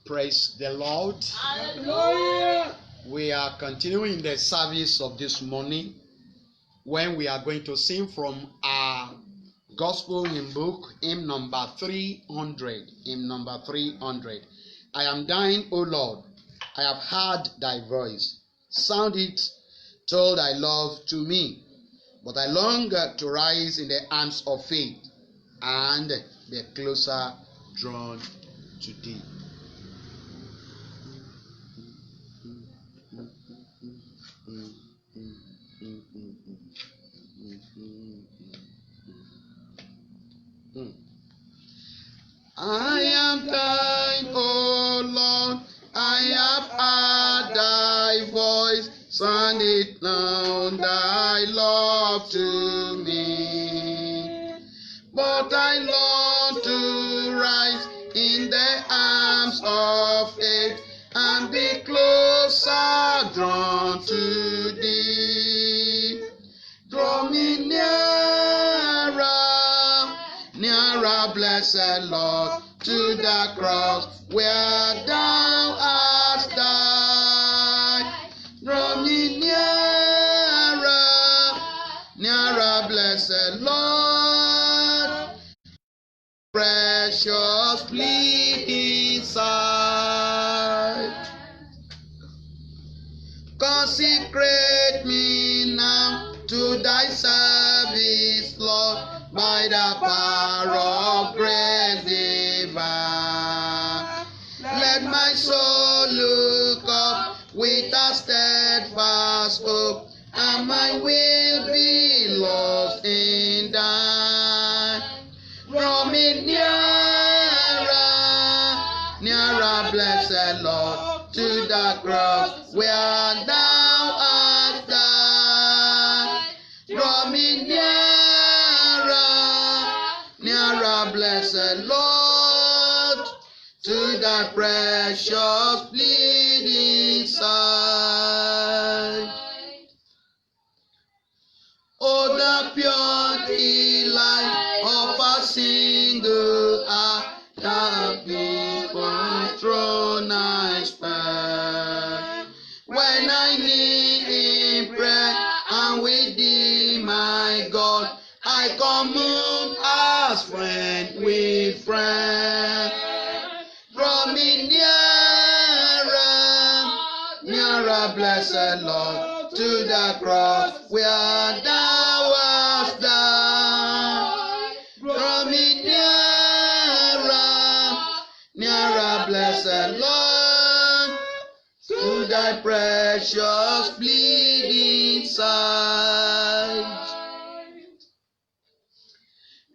Praise the Lord. Hallelujah. We are continuing the service of this morning when we are going to sing from our gospel hymn book, hymn number 300. Hymn number 300. I am thine, O Lord. I have heard thy voice. Sound it, told thy love to me. But I long to rise in the arms of faith and be closer drawn to thee. I am thine, O Lord, I have heard thy voice, sound it now, thy love to me. But I long to rise in the arms of faith and be closer drawn to thee. Draw me nearer, blessed Lord, to the cross where thou hast died. Draw me nearer, blessed Lord, precious bleeding side. Consecrate me now to thy service, Lord, by the power of grace divine. Let my soul look up with a steadfast hope, and my will be lost in thine. Draw me nearer, blessed Lord, to the cross where thou hast died. Draw me nearer, blessed Lord, to the precious bleeding side. Oh, the pure delight of a single act, that before throne I stand. When I kneel in prayer and with thee, my God, I commune as friend with friend. Draw me nearer, blessed Lord, to the cross where thou hast died. Draw me nearer, blessed Lord, to thy precious bleeding side.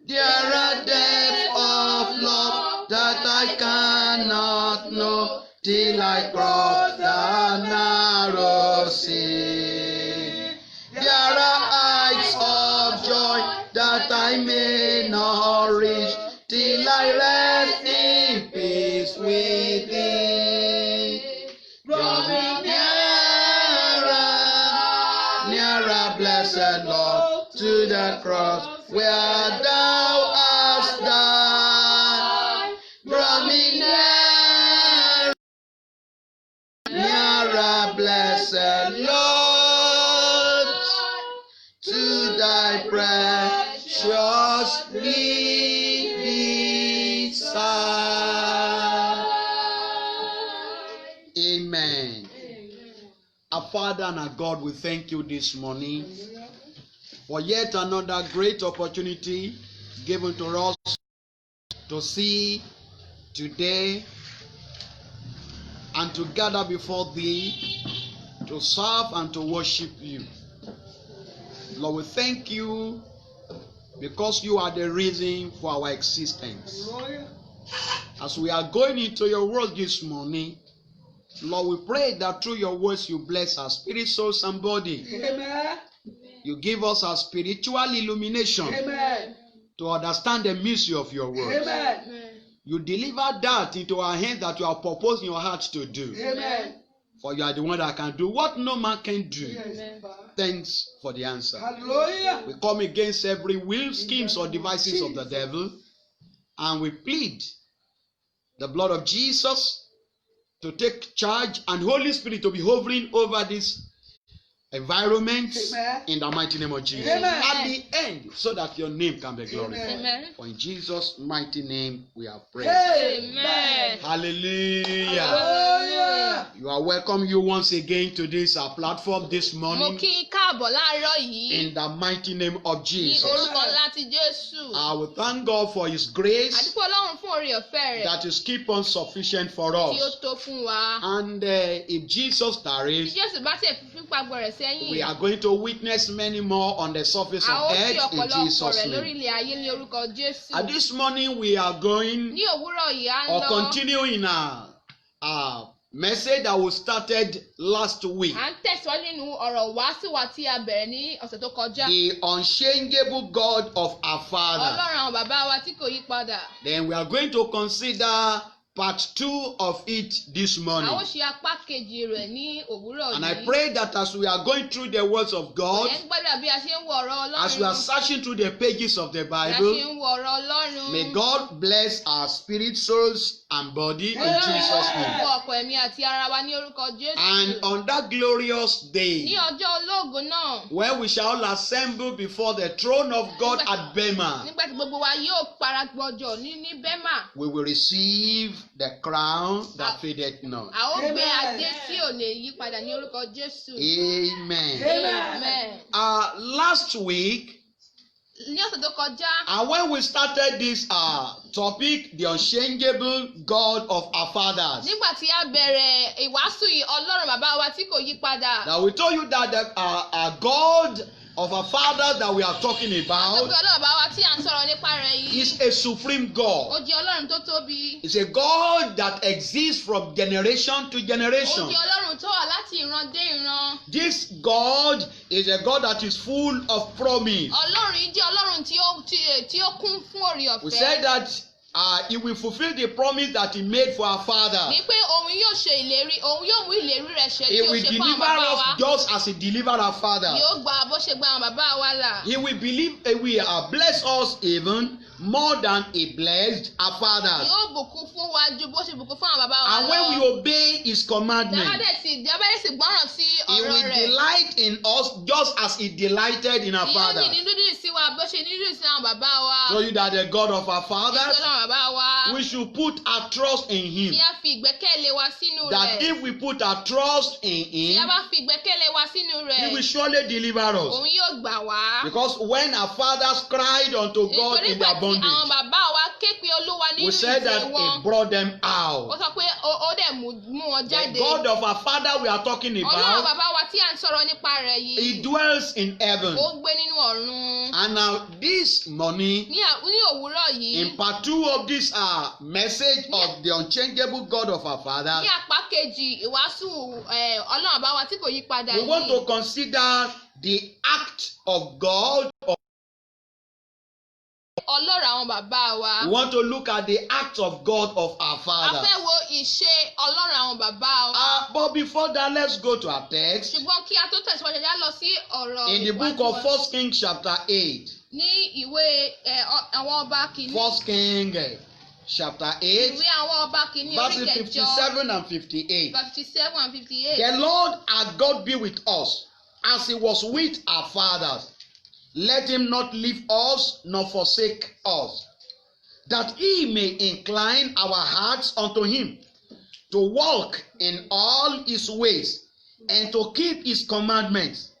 There are depths of love that I cannot know till I cross the narrow sea. There are heights of joy that I may not reach till I rest in peace with thee. Draw me nearer, blessed Lord, to the cross where thou hast died. Draw me nearer, blessed Lord, to thy precious bleeding side. Amen. Our Father and our God, we thank you this morning for yet another great opportunity given to us to see today and to gather before thee to serve and to worship you. Lord, we thank you because you are the reason for our existence. As we are going into your word this morning, Lord, we pray that through your words you bless our spirit, souls, and body. Amen. You give us a spiritual illumination. Amen. To understand the mystery of your word. Amen. You deliver that into our hands that you have purposed in your heart to do. Amen. For you are the one that can do what no man can do. Amen. Thanks for the answer. Hallelujah. We come against every will, schemes, or devices of the devil, and we plead the blood of Jesus to take charge and Holy Spirit to be hovering over this environment Amen. in the mighty name of Jesus. Amen. At the end, so that your name can be glorified. Amen. For in Jesus' mighty name we are praying. Amen. Hallelujah. Hallelujah. You are welcome you once again to this platform this Mo morning kí i káàbọ̀ láàárọ̀ yìí in the mighty name of ní Jesus. orúkọ ńlá ti Jésù. I will thank God for His grace Àdúpẹ́ Ọlọ́run fún oore ọ̀fẹ́ rẹ̀ that is keep on sufficient for tí ó us. tó fún wa. And if Jesus Tí tarries, Jésù bá tiẹ̀ fi pàgbọ́ rẹ̀ sẹ́yìn, we are going to witness many more on the surface a ó of rí earth in ọ̀pọ̀lọpọ̀ Jesus' rẹ̀ lórí name. ilẹ̀ ayé ní orúkọ Jésù. And this morning we are going Ní òwúrọ̀ yìí à ń or lọ. continue in our message that we started last week. À ń tẹ̀síwájú nínú ọ̀rọ̀ wàásù wa tí a bẹ̀rẹ̀ ní ọ̀sẹ̀ tó kọjá. The unchangeable God of our Father. Ọlọ́run àwọn bàbá wa tí kò yí padà. Then we are going to consider part 2 of it this A ó morning. ṣe apá kejì rẹ̀ ní òwúrọ̀ yìí. And I pray that as we are going through the words of God, Ẹ̀ ń gbàdúrà bí a ṣe ń wo ọ̀rọ̀ Ọlọ́run. as we are searching through the pages of the Bí a ṣe Bible, ń wo ọ̀rọ̀ Ọlọ́run. may God bless our spirit, souls, and body in Jesus' name. Fún ọ̀pọ̀ ẹ̀mí àti ara wa ní orúkọ Jésù. And on that glorious Ní day, ọjọ́ ológo náà, when we shall assemble before the throne of God at Bema, nígbà tí gbogbo wa yóò paragbọ́jọ ní Bẹ́mà, we will receive the crown that fadeth not. a ó gbé Amen. adé tí ò lè yí padà ní orúkọ Jésù. Amen. Amen. Last week, Ní ọ̀sẹ̀ tó kọjá, and when we started this topic, the unchangeable God of our fathers, nígbà tí a bẹ̀rẹ̀ ìwàásù yìí, Ọlọ́run bàbá wa tí kò yí padà. now we told you that our God of our fathers that we are talking Àtọ́gbé about Ọlọ́run bàbá wa tí à ń sọ̀rọ̀ nípa rẹ̀ yìí. is a supreme Ó God. jẹ́ Ọlọ́run tó tóbi. It's a God that exists from generation to Ó generation. jẹ́ Ọlọ́run tó wà láti ìran dé ìran. This God is a God that is full of promise. Ọlọ́run yìí jẹ́ Ọlọ́run tí ó kún fún oore We ọ̀fẹ́. said that He will fulfill the promise that He made for our fathers. Ní pé òun yóò ṣe ìlérí, òun yóò mú ìlérí rẹ̀ ṣẹ He tí ó will ṣe fún àwọn deliver bàbá wa. us just as He delivered our fathers. Yóò gba bó ṣe gba àwọn bàbá wa là. He will bless us even more than He blessed our fathers. Yóò bùkún fún wa ju bó ṣe bùkún fún àwọn bàbá wa And when lọ. we obey His commandments, Dábàdẹ̀ sì gbọ́ràn sí He ọ̀rọ̀ will rẹ̀. delight in us just as He delighted in our Yóò ní fathers. dídùn sí wa bó ṣe dídùn sí àwọn bàbá wa. So you that the God of our fathers, Nítorí àwọn bàbá wa. we should put our trust in Him. Tí a fi ìgbẹ́kẹ̀lé wa sínú That rẹ̀. if we put our trust in Tí a Him, bá fi ìgbẹ́kẹ̀lé wa sínú He will rẹ̀. surely deliver us. Òun yóò gbà wá. Because when our fathers cried unto God Nítorí in pé their tí àwọn bondage, bàbá wa ké pe Olúwa nínú we said that ìfẹ́ He wọn. brought them Ó out. sọ pé ó dẹ̀ mú wọn The jáde. God of our Father we are talking Ọlọ́run about, bàbá wa tí à ń sọ̀rọ̀ nípa rẹ̀ He yìí. dwells in heaven. Ó gbé nínú ọ̀run. And now this morning, Ní òwúrọ̀ yìí. in part 2 of this message of the unchangeable God of our Ní fathers, apá kejì ìwàásù Ọlọ́run bàbá wa tí kò yí padà we want to yìí. consider the act of God. Ọlọ́run àwọn bàbá wa. We want to look at the act of God of our A fathers. fẹ́ wo ìṣe Ọlọ́run àwọn bàbá wa. But before that, let's go to our text Ṣùgbọ́n kí a tó tẹ̀síwájú ẹja lọ sí ọ̀rọ̀ in the book ìwàásù of wa. 1 Kings chapter 8. Ní ìwé àwọn ọba kìíní. 1 Kings chapter 8, Ìwé àwọn ọba kìíní orí verses kẹjọ. 57 and 58. 57 and 58. The Lord our God be with us, as He was with our fathers. Let Him not leave us nor forsake us, that He may incline our hearts unto Him, to walk in all His ways, and to keep His commandments,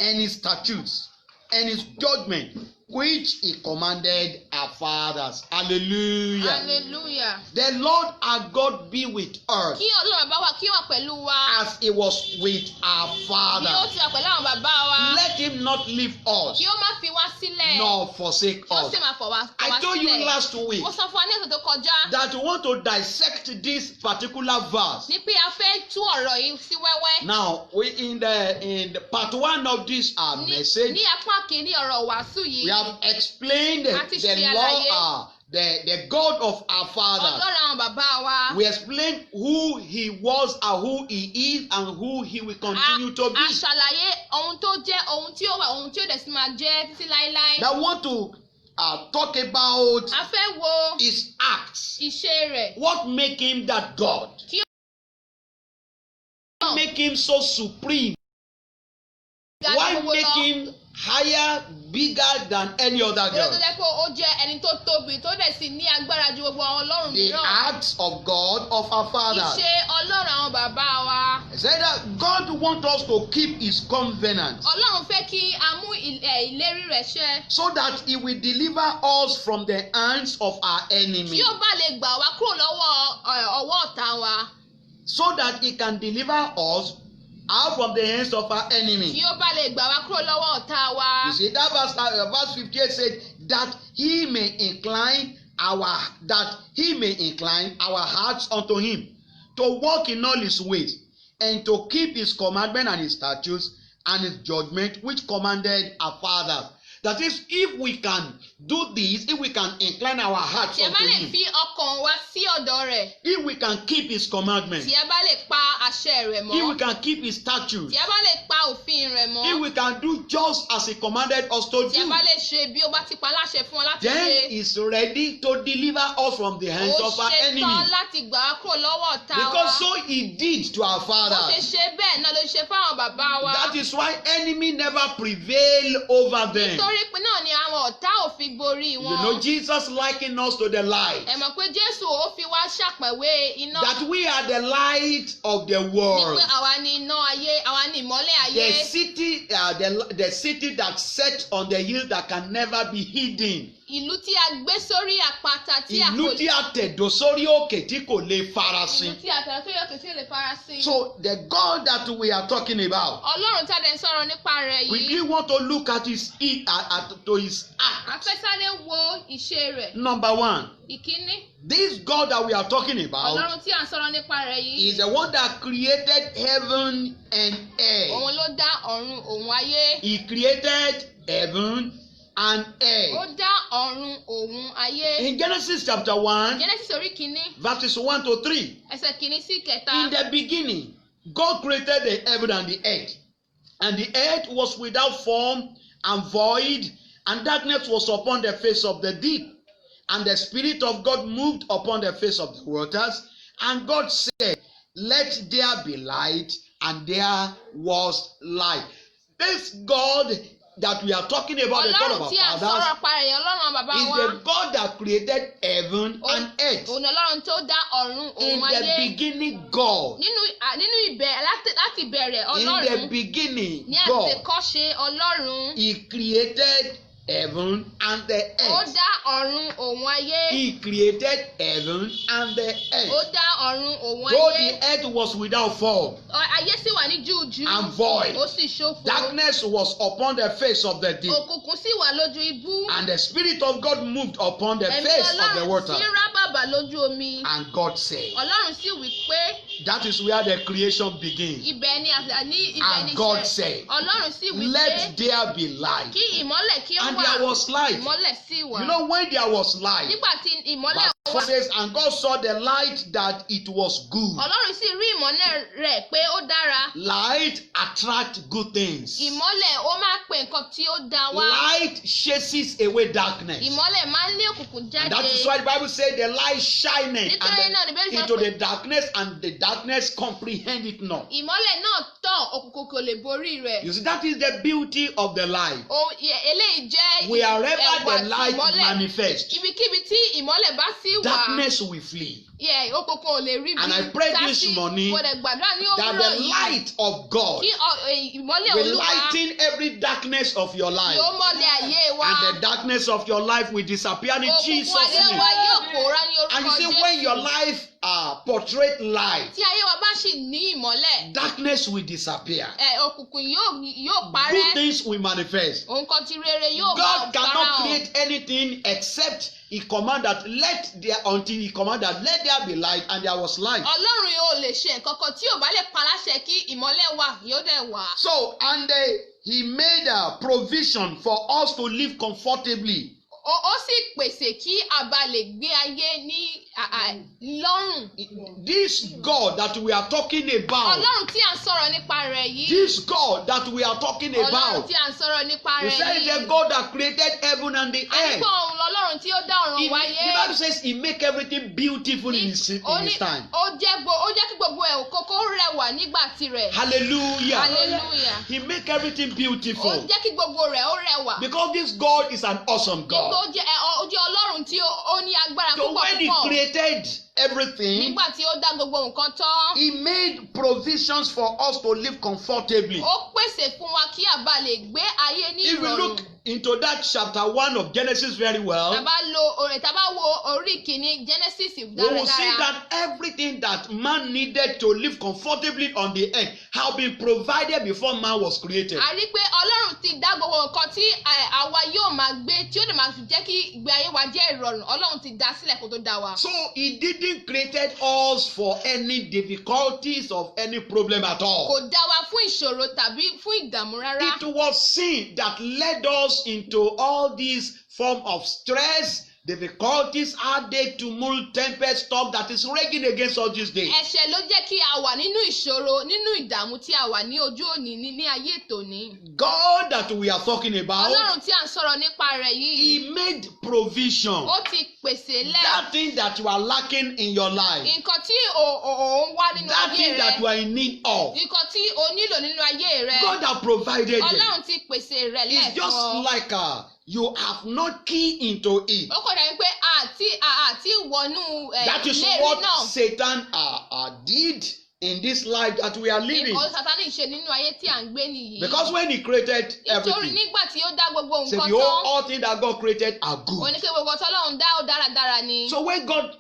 and His statutes, and His judgments, which He commanded our fathers. Hallelujah. Hallelujah. The Lord our God be with us, Kí Ọlọ́run bàbá wa kí ó wà pẹ̀lú wa. as He was with our Bí ó fathers. ti wà pẹ̀lú àwọn bàbá wa. Let Him not leave us Kí ó má fi wá sílẹ̀. nor forsake Kí ó us. sì máa fọ̀ wá I sílẹ̀. told you last week Mo sọ fún wa ní ọ̀sẹ̀ tó kọjá. that we want to dissect this particular verse. Ní pé a fẹ́ tú ọ̀rọ̀ yìí sí wẹ́wẹ́. Now, in the part 1 of this message, Ní apá kìíní ọ̀rọ̀ wàásù yìí. we have explained Àti the ṣe law, àlàyé. the God of our fathers. Ọlọ́run àwọn bàbá wa. We explained who He was and who He is and who He will continue to A be. ṣàlàyé ohun tó jẹ́, ohun tí ó wà, ohun tí ó dẹ̀ sì máa jẹ́ títí láéláé. Now, I want to talk about A fẹ́ wo His acts. ìṣe rẹ̀. What make Him that God? Kí mìíràn. make him so supreme? Ga Why gbogbo make lọ. him higher, bigger than any other Lórí tó God? jẹ́ pé ó jẹ́ ẹni tó tóbi tó dẹ̀ sì ní agbára ju gbogbo àwọn ọlọ́run The mìíràn. acts of God of our fathers. Iṣẹ́ ọlọ́run àwọn bàbá wa. He said that God wants us to keep his covenant Ọlọ́run fẹ́ kí a mú ìlérí rẹ̀ ṣẹ. so that he will deliver us from the hands of our enemy. Kí ó bá lè gbà wá kúrò lọ́wọ́ ọwọ́ ọ̀tá wa. So that he can deliver us out from the hands of our enemy. Kí ó bá lè gbà wá kúrò lọ́wọ́ ọ̀tá wa. You see, that verse 58 said that he may incline our hearts unto him, to walk in all his ways, and to keep his commandment and his statutes and his judgment which commanded our fathers. That is, if we can do this, if we can incline our hearts Tí a unto bá lè him, fi ọkàn wa sí ọ̀dọ̀ rẹ̀. if we can keep his commandments, Tí a bá lè pa àṣẹ rẹ̀ mọ́. if we can keep his statutes, Tí a bá lè pa òfin rẹ̀ mọ́. if we can do just as he commanded us to Tí a do, bá lè ṣe bí ó bá ti pa láṣẹ fún ọ láti then ṣe. he's ready to deliver us from the hands Ó of our ṣetán enemies. láti gbà wá kúrò lọ́wọ́ ọ̀tá wa. Because so he did to our Ó ṣe fathers. ṣe bẹ́ẹ̀ náà ló ṣe fáwọn bàbá wa. That is why enemy never prevail over them. Nítorí pé náà ni àwọn ọ̀tá ò fi gborí You wọn. know, Jesus likened us to the light. Ẹ mọ̀ pé Jésù ó fi wá ṣàpẹ̀wé iná. That we are the light of the Ní world. pé àwa ni iná ayé, àwa ni ìmọ́lẹ̀ ayé. The city that set on the hill that can never be hidden. Ìlú tí a gbé sórí àpáta tí a kò Ìlú tí a tẹ̀dó sórí òkè tí kò lè farasin. ìlú tí a tẹ̀lé tó yọ kìí lè fara sí. So the God that we are talking about, Ọlọ́run tí a dẹ̀ ń sọ̀rọ̀ nípa rẹ̀ we yìí. really want to look at his A act. fẹ́ sáré wo ìṣe rẹ̀. Number one, Ìkíní, this God that we are talking about Ọlọ́run tí a ń sọ̀rọ̀ nípa rẹ̀ yìí. is the one that created heaven and earth. Òun ló dá ọ̀run òun ayé. He created heaven and Ó earth. dá ọ̀run òun ayé. In Genesis chapter 1, Genesis orí kìíní, verses 1 to 3, ẹsẹ̀ kìíní sí kẹta. in the beginning, God created the heaven and the earth. And the earth was without form and void, and darkness was upon the face of the deep. And the Spirit of God moved upon the face of the waters. And God said, let there be light, and there was light. This God that we are talking about, the God of Ọlọ́run our tí a ń fathers, sọ̀rọ̀ pa rẹ̀ yẹn, Ọlọ́run àwọn bàbá is wa. the God that created heaven and earth. Òun ni Ọlọ́run tó dá ọ̀run In òun the ayé. beginning, God. Nínú ìbẹ̀rẹ̀ láti bẹ̀rẹ̀ In the Ọlọ́run beginning, ní God. àtètèkọ́ṣe Ọlọ́run. He created heaven and the Ó earth. dá ọ̀run òun ayé. He created heaven and the Ó earth. dá ọ̀run òun Though ayé. the earth was without form Ayé sì wà ní júùjú. and void, Ó sì ṣófo. darkness was upon the face of the deep, Òkùnkùn sì wà lójú ibú. and the Spirit of God moved upon the Ẹ̀mí face of the Ọlọ́run water. sì ń rá bàbà lójú omi. And God said, Ọlọ́run sì wí pé that is where the creation begins. ibẹ̀ ni And God said, Ọlọ́run sì wí pé let there be light. kí ìmọ́lẹ̀ kí ó And wà. there was light. Ìmọ́lẹ̀ sì wà. You know, when there was light, Nígbà tí ìmọ́lẹ̀ Verse wà. 4 says, and God saw the light that it was good. Ọlọ́run sì rí ìmọ́lẹ̀ rẹ̀ pé ó dára. Light attracts good things. Ìmọ́lẹ̀ ó máa pè nǹkan tí ó dá wá. Light chases away darkness. Ìmọ́lẹ̀ máa ń lé òkùnkùn And jáde. that is why the Bible says the light shineth Nítorí náà ni Bíbélì sọ into pé- the darkness, and the darkness comprehend it not. Ìmọ́lẹ̀ náà tàn, òkùnkùn kò lè borí rẹ̀. You see, that is the beauty of the light. Eléyìí jẹ́ Wherever ẹwà the tí light ìmọ́lẹ̀. manifests, Ibikíbi tí ìmọ́lẹ̀ bá sí wà. darkness will flee. Òkùnkùn ò lè rí bí. And I pray this sásí. morning Mo dẹ̀ gbàdúrà ní That òwúrọ̀ the yìí. light of God Kí ìmọ́lẹ̀ will Olúwa lighten every darkness of your life. yóò mọ́lẹ̀ ayé wa. And the darkness of your life will disappear in Jesus' Òkùnkùn ayé name. wa yóò pòórá ní And you orúkọ see, when your Jésù. life portray light, Tí ayé wa bá sì ní ìmọ́lẹ̀, darkness will disappear. òkùnkùn yóò Good parẹ́. things will manifest. Nǹkan tí rere yóò God cannot farahàn. create anything except He command that until He command that let there be light, and there was light. Ọlọ́run yóò lè ṣe nǹkan kan tí ò bá lè paláṣẹ kí ìmọ́lẹ̀ wà yóò dẹ̀ wà. So, and He made a provision for us to live comfortably. Ó sì pèsè kí a bá lè gbé ayé ní lọ́rùn. This God that we are talking about, Ọlọ́run tí à ń sọ̀rọ̀ nípa rẹ̀ yìí. this God that we are talking Ọlọ́run about, tí à ń sọ̀rọ̀ nípa He rẹ̀ said yìí. the God that created heaven and the Àníkó earth. òun Ọlọ́run tí ó dá ọ̀run wáyé. The Bible says he make everything beautiful in his time. Ó jẹ́ kí gbogbo ẹ̀ kókó rẹwà nígbà tirẹ̀. Hallelujah. Hallelujah. He make everything beautiful. Ó jẹ́ kí gbogbo rẹ̀ ó rẹwà. Because this God is an awesome God. Ó jẹ́ Ọlọ́run tí ó ní agbára So púpọ̀ when he púpọ̀. created everything, Nígbà tí ó dá gbogbo nǹkan tán. he made provisions for us to live comfortably. Ó pèsè fún wa kí a bá lè gbé ayé ní If we ìrọ̀rùn. look into that chapter 1 of Genesis very well, Tá bá wo orí kìíní Genesis we will see dáradára. that everything that man needed to live comfortably on the earth had been provided before man was created. A rí pé Ọlọ́run ti dá gbogbo nǹkan tí àwa yóò máa gbé tí ó lè máa fi jẹ́ kí ìgbé ayé wa jẹ́ ìrọ̀rùn. Ọlọ́run ti dá sílẹ̀ kó tó dá wa. So he didn't create us for any difficulties of any problem at all. Kò dá wa fún ìṣòro tàbí fún ìdààmú rárá. It was sin that led us into all these form of stress, difficulties, heartache, tumult, tempest, storm that is raging against us these days. Ẹ̀ṣẹ̀ ló jẹ́ kí a wà nínú ìṣòro nínú ìdààmú tí a wà ní ojú òní ní ayé tòní. God that we are talking about, Ọlọ́run tí à ń sọ̀rọ̀ nípa rẹ̀ yìí. he made provision. Ó ti pèsè lẹ̀. That thing that you are lacking in your life, Nǹkan tí ò ń wá nínú that ayé thing that rẹ̀. you are in need of, Nǹkan tí o nílò nínú ayé rẹ̀. God has provided it. Ọlọ́run ti pèsè rẹ̀ It's just lẹ́ẹ̀kan. like you have not key into it. Ó kọ̀ dàbí pé àti wọnú That is ìlérí what náà. Satan did in this life that we are living. Nǹkan Sátánì ṣe nínú ayé tí à ń gbé nìyí. Because when he created Nítorí everything, nígbà tí ó dá gbogbo say nǹkan the tán. all things that God created are Ó good. ní kí gbogbo ọ̀tọ́ Ọlọ́run dá ó dáradára ni. So when God,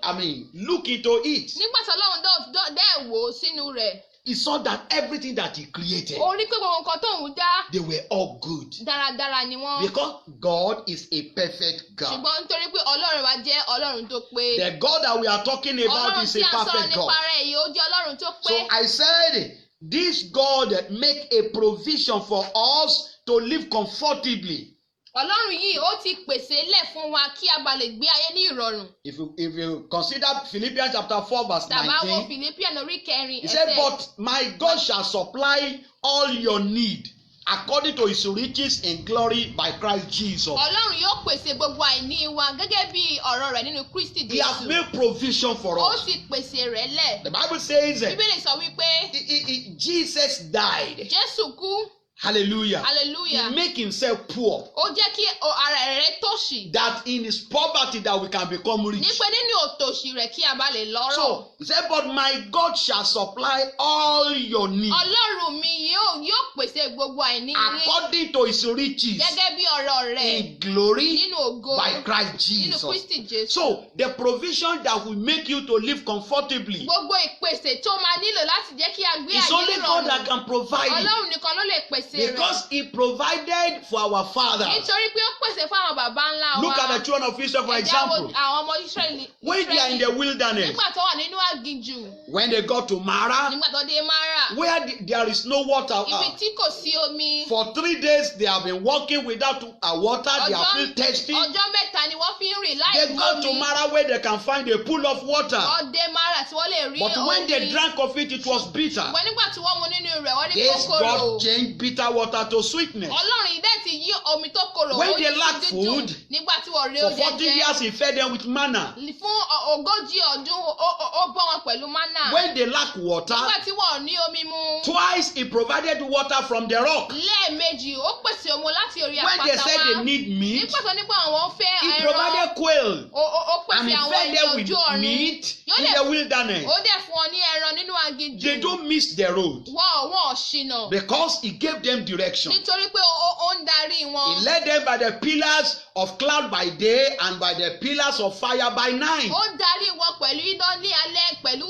look into it, Nígbà tí Ọlọ́run dẹ́ wò ó sínú rẹ̀. he saw that everything that he created, Ó rí pé gbogbo nǹkan tóun dá they were all good. dáradára ni wọ́n. Because God is a perfect God. Ṣùgbọ́n nítorí pé Ọlọ́run wa jẹ́ Ọlọ́run tó pé. The God that we are talking about Ọlọ́run is tí a à ń sọ̀rọ̀ perfect nípa God. rẹ̀ yìí ó jẹ́ Ọlọ́run tó pé. So I said, this God make a provision for us to live comfortably. Ọlọ́run yìí ó ti pèsè lẹ̀ fún wa kí a bá lè gbé ayé ní ìrọ̀rùn. If you consider Philippians chapter 4 verse Tàbá wo 19, Philippians orí kẹrin he said, ẹsẹ̀. but my God shall supply all your need according to his riches in glory by Christ Jesus. Ọlọ́run yóò pèsè gbogbo àìní wa gẹ́gẹ́ bí ọ̀rọ̀ rẹ̀ nínú Kristi He has Jésù. made provision for Ó us. ti pèsè rẹ̀ lẹ̀. The Bible says Bíbélì sọ wípé Jesus died. Jésù kú. Hallelujah. Hallelujah. He make himself poor, Ó jẹ́ kí ara rẹ̀ tòṣì. that in his poverty that we can become rich. Nípe nínú òtòṣì rẹ̀ kí a bá lè lọ́rọ̀. So he said, but my God shall supply all your needs Ọlọ́run mi yóò pèsè gbogbo àìní yín according to his riches gẹ́gẹ́ bí ọ̀rọ̀ rẹ̀ in glory nínú ògo by Christ nínú Jesus. Kristi Jésù. So the provision that will make you to live comfortably, Gbogbo ìpèsè tó máa nílò láti jẹ́ kí a gbé it's ayé only God that ìrọ̀rùn. can provide it, Ọlọ́run nìkan ló lè pèsè rẹ̀. because he provided for our fathers. Nítorí pé ó pèsè fún àwọn bàbá ńlá wa. Look at the children of Israel for Ẹ já wo example. àwọn ọmọ Ísírẹ́lì. When they are in the wilderness, Nígbà tó wà nínú aginjù. when they got to Mara, Nígbà tó dé Mara. where there is no water, Ibi tí kò sí omi. for 3 days they have been walking without water, they are still thirsty. Ọjọ́ mẹ́ta ni wọ́n fi ń rìn láì They mú got to omi. Mara where they can find a pool of water. Wọ́n dé Mara tí wọ́n lè rí But when they omi. drank of it, it was bitter. Ṣùgbọ́n nígbà tí wọ́n mu nínú rẹ̀, wọ́n ní This kókóró. God changed bitter water to sweetness. Ọlọ́run yìí dẹ̀ ti yí omi tó korò. When ó they yí sí lack dídùn. food, Nígbà tí wọ́n rí For oúnjẹ 40 jẹ. years he fed them with manna. Fún ogójì ọdún ó bọ́ wọn pẹ̀lú mánà. When they lack water, Nígbà tí wọ́n ní omi mu. twice he provided water from the rock. Lẹ́ẹ̀mejì ó pèsè omi láti orí When they àpáta said wá. they need meat, Nígbà tó nípa àwọn fẹ́ he ẹran. provided quail. Ó And pèsè he àwọn fed ẹyẹ them with ojú ọ̀run. meat Yóò in dẹ̀- the wilderness. Ó dẹ̀ fún ọ ní ẹran nínú aginjù. They don't miss the road Wọ́n ṣìnà. because he gave them direction. Nítorí pé ó ń darí wọn. He led them by the pillars of cloud by day and by the pillars of fire by night. Ó darí wọn pẹ̀lú iná ní alẹ́ pẹ̀lú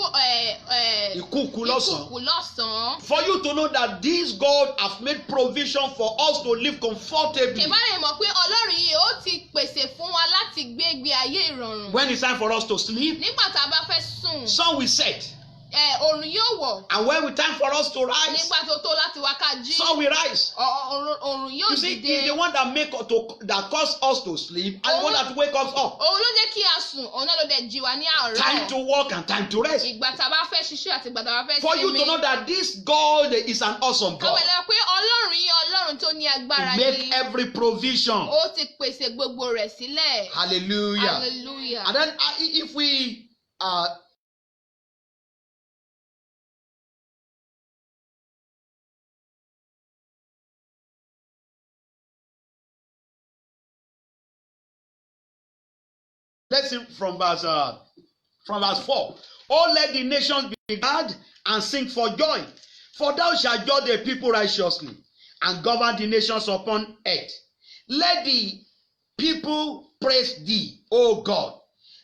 Ìkùùkù lọ́sàn-án. ìkùkù lọ́sàn-án. For you to know that this God has made provision for us to live comfortably. Kèmá lè mọ̀ pé Ọlọ́run yìí ó ti pèsè fún wa láti gbé ìgbé ayé ìrọ̀rùn. When it's time for us to sleep, Nígbà tá a bá fẹ́ sùn, sun will set. òrùn yóò wọ̀. And when we time for us to rise, Nígbà tó tó láti wá ká jí. so we rise. Òrùn yóò You see, dìde. he's the one that cause us to sleep and the one that wake us up. Òun ló jẹ́ kí a sùn, òun náà ló dẹ̀ jí wa ní àárọ̀. Time to work and time to rest. Ìgbà tá a bá fẹ́ ṣiṣẹ́ àti ìgbà tá a bá fẹ́ For you to know that this God is an awesome God. Àwọn ẹlẹ́wọ̀n pé Ọlọ́run yìí Ọlọ́run tó ní agbára He make ni. every provision. Ó ti pèsè gbogbo rẹ̀ sílẹ̀. Hallelujah. Hallelujah. And then if we lesson from verse 4. Oh, let the nations be glad and sing for joy, for thou shalt judge the people righteously and govern the nations upon earth. Let the people praise thee, O God.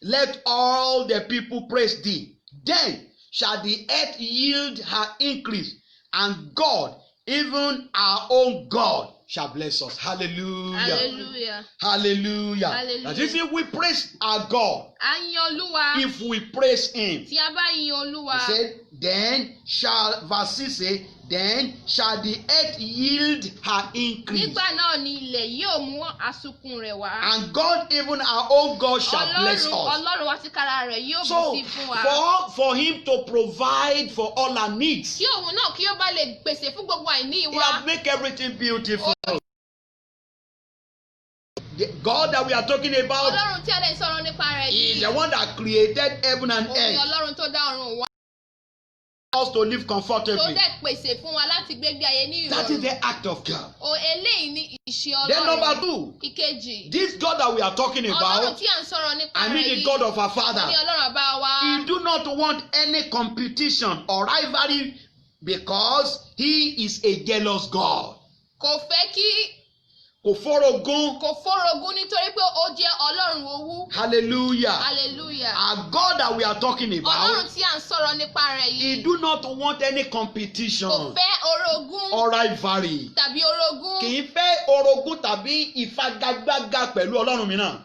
Let all the people praise thee. Then shall the earth yield her increase, and God, even our own God, shall bless us. Hallelujah. Hallelujah. Hallelujah. Hallelujah. That is, if we praise our God, A yin Olúwa. if we praise Him, Tí a bá yin Olúwa. He said, then shall, verse 6 say, then shall the earth yield her increase. Nígbà náà ni ilẹ̀ yóò mú àsùnkún rẹ̀ wá. And God, even our own God, shall bless us. Ọlọ́run wa tìkára rẹ̀ yóò bù So, sí fún wa. for Him to provide for all our needs, Kí òun náà kí ó bá lè pèsè fún gbogbo àìní He wa. has make everything beautiful. The God that we are talking about Ọlọ́run tí a lè sọ̀rọ̀ nípa rẹ̀ is yìí. the one that created heaven and Òun ni earth, Ọlọ́run tó dá ọ̀run wá. us to live Tó comfortably. dẹ̀ pèsè fún wa láti gbégbé ayé ní That is ìrọ̀rùn. the act of God. Eléyìí ni ìṣe Then Ọlọ́run. number 2, Ìkejì. this God that we are talking Ọlọ́run about, tí à ń sọ̀rọ̀ nípa I rẹ̀ mean yìí. the God of our Ó ní Father, Ọlọ́run àbá wa. He do not want any competition or rivalry because He is a jealous God. Kò fẹ́ kí Kò fọ́rọ̀gún. kò fọ́rọ̀gún nítorí pé ó jẹ́ Ọlọ́run owú. Hallelujah. Hallelujah. Our God that we are talking Ọlọ́run about, tí à ń sọ̀rọ̀ nípa rẹ̀ He yìí. do not want any competition Kò fẹ́ orogún or rivalry. tàbí orogún. Kì í fẹ́ orogún tàbí ìfagagbága pẹ̀lú Ọlọ́run mìíràn.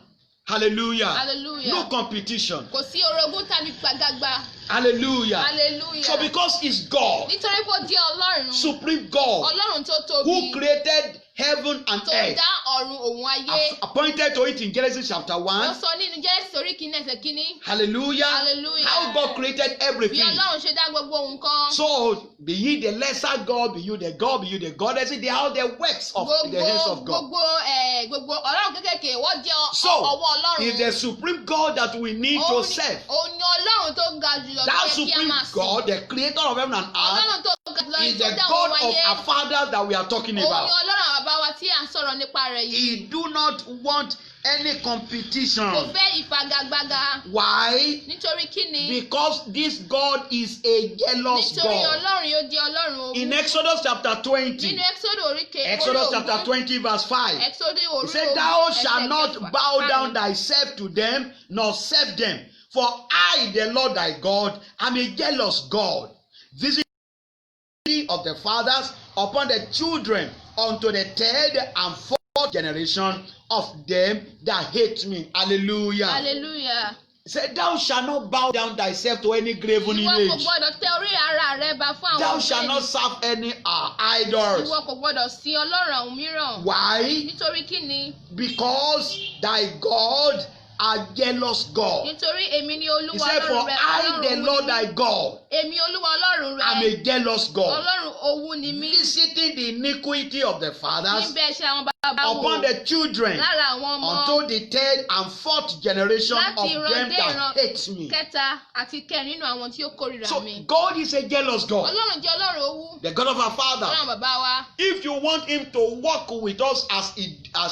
Hallelujah. Hallelujah. No competition. Kò sí orogún tàbí gbàgàgbà. Hallelujah. Hallelujah. So because He's God, Nítorí pé ó jẹ́ Ọlọ́run. supreme God, Ọlọ́run tó tóbi. who created heaven and Tó earth, dá ọ̀run òun ayé. appointed to it in Genesis chapter Ó 1. sọ nínú Jẹ́rẹ́sì orí kìíní ẹsẹ̀ kìíní. Hallelujah. Hallelujah. How God created Bí everything. Ọlọ́run ṣe dá gbogbo nǹkan. So, be ye the lesser God, be you the God, be you the goddess, they are the works of the hands of God. Gbogbo Ọlọ́run kékèké wọ́n jẹ́ So, ọwọ́ Ọlọ́run. is the supreme God that we need to serve. Òun ni Ọlọ́run tó ga jùlọ That tó yẹ kí a supreme máa sìn. God, the creator of heaven and earth, Ọlọ́run tó ga jùlọ is tó the dá God òun of ayé. our fathers that we are talking Òun ni about. Ọlọ́run àwọn bàbá wa tí à ń sọ̀rọ̀ nípa rẹ̀ yìí. He do not want any competition. Kò fẹ́ ìfagagbága. Why? Nítorí kí ni? Because this God is a jealous Nítorí God. Ọlọ́run yóò jẹ́ Ọlọ́run owú. In Exodus chapter 20, Nínú Ẹ́kísódù Exodus chapter 20 verse 5, Ẹ́kísódù He orí said, Thou ẹsẹ̀ shalt not kẹfà. bow down thyself to them, nor serve them. For I, the Lord thy God, am a jealous God, visiting of the fathers upon the children unto the third and fourth generation of them that hate me. Hallelujah. Hallelujah. He said, Thou shalt not bow down thyself to any graven Ìwọ kò image. gbọ́dọ̀ tẹ orí ara rẹ ba fún àwọn Thou shalt not serve any idols. Ìwọ kò gbọ́dọ̀ sin Ọlọ́run àwọn mìíràn. Why? Nítorí kí ni? Because thy God are jealous God. Nítorí èmi ni He Olúwa said, For Ọlọ́run rẹ. I, the Lord thy God, Èmi Olúwa Ọlọ́run rẹ. am a jealous God, Ọlọ́run owú ni mí. visiting the iniquity of the fathers Níbẹ̀ ṣe àwọn bàbá wò. upon the children Lára àwọn ọmọ. unto the third and fourth generation of Láti ìran them dé that ìran hate me. kẹta àti kẹrin nínú àwọn tí ó kórìíra So mi. God is a jealous God, Ọlọ́run jẹ́ Ọlọ́run owú. the God of our Father. Ọlọ́run bàbá wa. If you want Him to walk with us as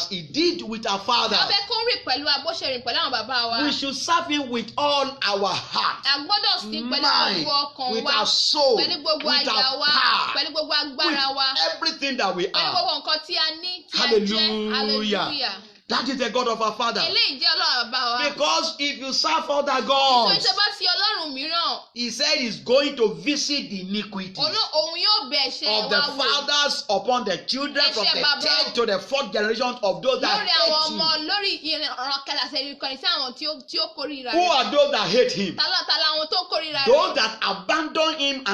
He did with our Father, Wọ́n fẹ́ kó rìn pẹ̀lú abóṣerìn pẹ̀lú àwọn bàbá wa. we should serve Him with all our heart, A gbọ́dọ̀ sìn pẹ̀lú mind, gbogbo ọkàn with wa. our soul, with Pẹ̀lú gbogbo our àyà wa. power, Pẹ̀lú gbogbo agbára wa. with everything that we Pẹ̀lú are. gbogbo nǹkan tí a ní tí a jẹ́. Hallelujah. Hallelujah. That is the God of our Father. Eléyìí jẹ́ Ọlọ́run bàbá wa. Because if you serve other Nítorí gods, tó bá sí Ọlọ́run mìíràn, He said He's going to visit the iniquity òun yóò bẹ̀ ẹ̀ṣẹ̀ of the wa wò. fathers upon the children from the third to the fourth generation of those that Lórí àwọn hate ọmọ Him. lórí ìran kẹlàṣẹ ìkànnì sí àwọn tí ó kórìíra Who rẹ̀. are those that hate Him? Tálọ́tálá àwọn tó kórìíra Those rẹ̀. that abandon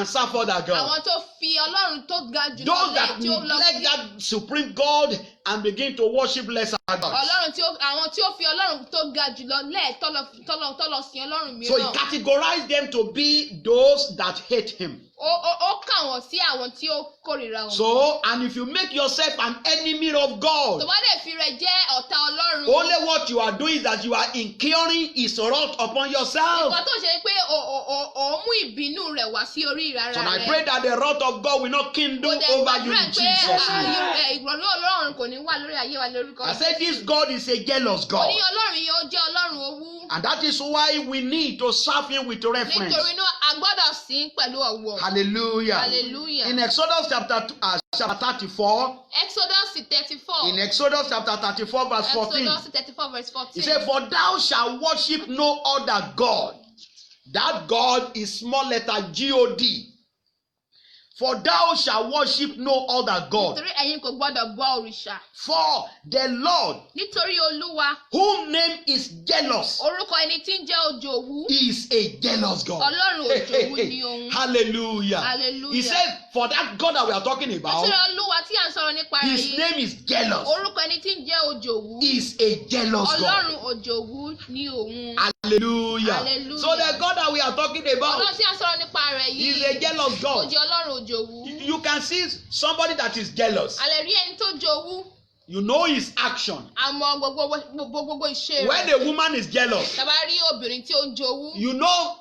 and serve other gods. àwọn tó fi ọlọ́run tó ga jù lọ Those that lẹ́yìn tí ó lọ neglect sí that supreme God and begin to worship lesser gods. ọlọ́run àwọn tí ó fi ọlọ́run tó ga jù lọ lẹ́ẹ̀ tọ́lọ sin ọlọ́run So he mìíràn. categorized them to be those that hate him. ó kà wọ́n sí àwọn tí ó kórìíra wọn. So, and if you make yourself an enemy of God, tó bá dẹ̀ fi rẹ̀ jẹ́ ọ̀tá ọlọ́run. only what you are doing is that you are incurring his wrath upon yourself. nǹkan tó ṣe pé ó mú ìbínú rẹ̀ wá sí orí ara So rẹ̀. I pray that the wrath of God will not kindle over you in Jesus' name. ìrọ̀lú ọlọ́run kò ní wà lórí ayé wa lórúkọ. I said this God is a jealous God. ní ọlọ́run yìí ó jẹ́ ọlọ́run owú. And that is why we need to serve him with reference. nítorí náà a gbọ́dọ̀ sìn pẹ̀lú ọ̀wọ̀. Hallelujah. Hallelujah. In Exodus chapter 34, Exodus 34. in Exodus chapter 34 verse 14, Exodus 34 verse 14. he said, "For thou shalt worship no other God." That God is small letter G-O-D. For thou shalt worship no other God. nítorí ẹ̀yin kò gbọ́dọ̀ bọ òrìṣà. For the Lord, nítorí olúwa whose name is jealous, orúkọ ẹni tí ń jẹ́ òjòwú. is a jealous God. ọlọ́run òjòwú ni òun. Hallelujah. Hallelujah. He said, for that God that we are talking about, nítorí olúwa tí à ń sọ̀rọ̀ nípa rẹ̀ his yìí. name is jealous. orúkọ ẹni tí ń jẹ́ òjòwú. Is a jealous God. ọlọ́run òjòwú ni òun. Hallelujah. Hallelujah. So the God that we are talking about ọlọ́run tí à ń sọ̀rọ̀ nípa rẹ̀ is yìí. a jealous ó God. jẹ́ ọlọ́run òjòwú. You can see somebody that is jealous. a lè rí ẹni tó jowú. You know his action. àmọ́ gbogbo ìṣe When rẹ̀. a woman is jealous, tàbá rí obìnrin tí ó ń jowú. you know,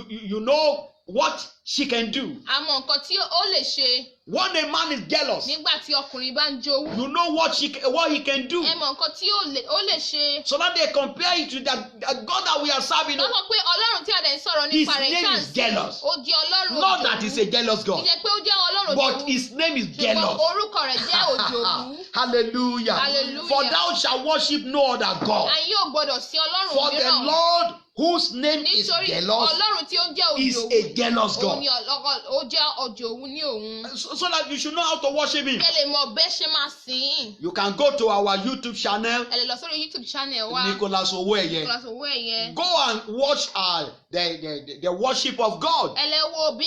you know what she can do. àmọ́ nǹkan tí ó lè ṣe When a man is jealous, nígbà tí ọkùnrin bá ń jowú. you know what he can do. ẹ mọ̀ nǹkan tí ó lè ṣe. So that they compare it to that God that we are serving. lọ́kàn pé ọlọ́run tí a dẹ̀ ń sọ̀rọ̀ His nípa rẹ̀ name káà is sí. jealous. ó jẹ́ ọlọ́run Not that he's a jealous God, kì í ṣe pé ó jẹ́ ọlọ́run but òjòwú. his name is ṣùgbọ́n jealous. orúkọ rẹ̀ jẹ́ òjòwú. Hallelujah. Hallelujah. For thou shalt worship no other God. a yóò gbọ́dọ̀ sin ọlọ́run For the mìíràn. Lord, whose name is nítorí jealous, ọlọ́run tí ó ń jẹ́ is òjòwú. a jealous òun God. ni ó jẹ́ òjòwú ní òun. So that you should know how to worship him. kẹ́ lè mọ bẹ́ẹ̀ ṣe máa sìn ín. You can go to our YouTube channel, ẹ lè lọ sórí YouTube channel wa. Nicholas Owóẹ̀yẹ. Nicholas Owóẹ̀yẹ. Go and watch the worship of God. ẹ lè wo bí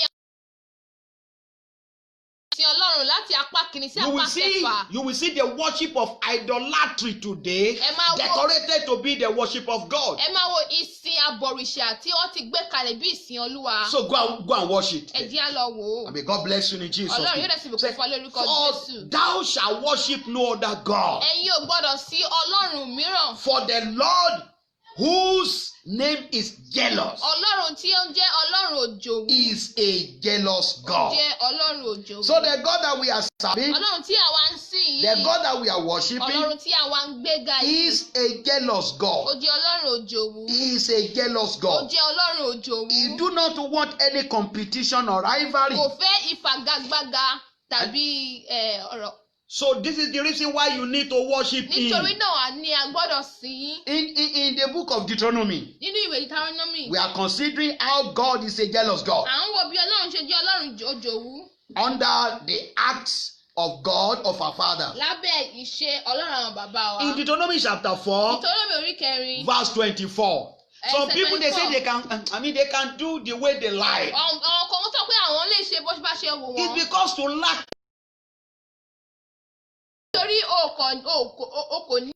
sin ọlọ́run láti apá kìíní sí apá kẹfà. You will see the worship of idolatry today Ẹ máa wo- decorated to be the worship of God. ẹ máa wo ìsìn abọ̀rìṣà tí wọ́n ti gbé kalẹ̀ bí ìsìn olúwa. So go and watch it. ẹ jẹ́ á lọ wò ó. I mean, God bless you in Jesus' ọlọ́run yóò name. dẹ̀ sì bùkún fún ọ lórúkọ For Jésù. thou shalt worship no other God. ẹ̀yin ò gbọ́dọ̀ sí ọlọ́run mìíràn. For the Lord, whose name is jealous, ọlọ́run tí ó ń jẹ́ ọlọ́run òjòwú. is a jealous God. jẹ́ ọlọ́run òjòwú. So the God that we are serving, ọlọ́run tí àwa ń sìn the yìí. God that we are worshiping, ọlọ́run tí àwa ń gbéga yìí. is a jealous ó God. jẹ́ ọlọ́run òjòwú. He is a jealous ó God. jẹ́ ọlọ́run òjòwú. He do not want any competition or rivalry. kò fẹ́ ìfagagbága tàbí ọ̀rọ̀. So this is the reason why you need to worship nítorí him. náà ni a gbọ́dọ̀ sìn ín. In the book of Deuteronomy, nínú ìwé Deuteronomy. we are considering how God is a jealous God à ń wo bí ọlọ́run ṣe jẹ́ ọlọ́run òjòwú. under the acts of God of our father. lábẹ́ ìṣe ọlọ́run àwọn bàbá wa. In Deuteronomy chapter 4, Deuteronomy orí kẹrin. verse 24. Some Ẹsẹ̀ people they say 24. they can do the way they like. àwọn kan sọ pé àwọn lè ṣe bó bá ṣe wù wọ́n. It's because to lack. nítorí o kò ní.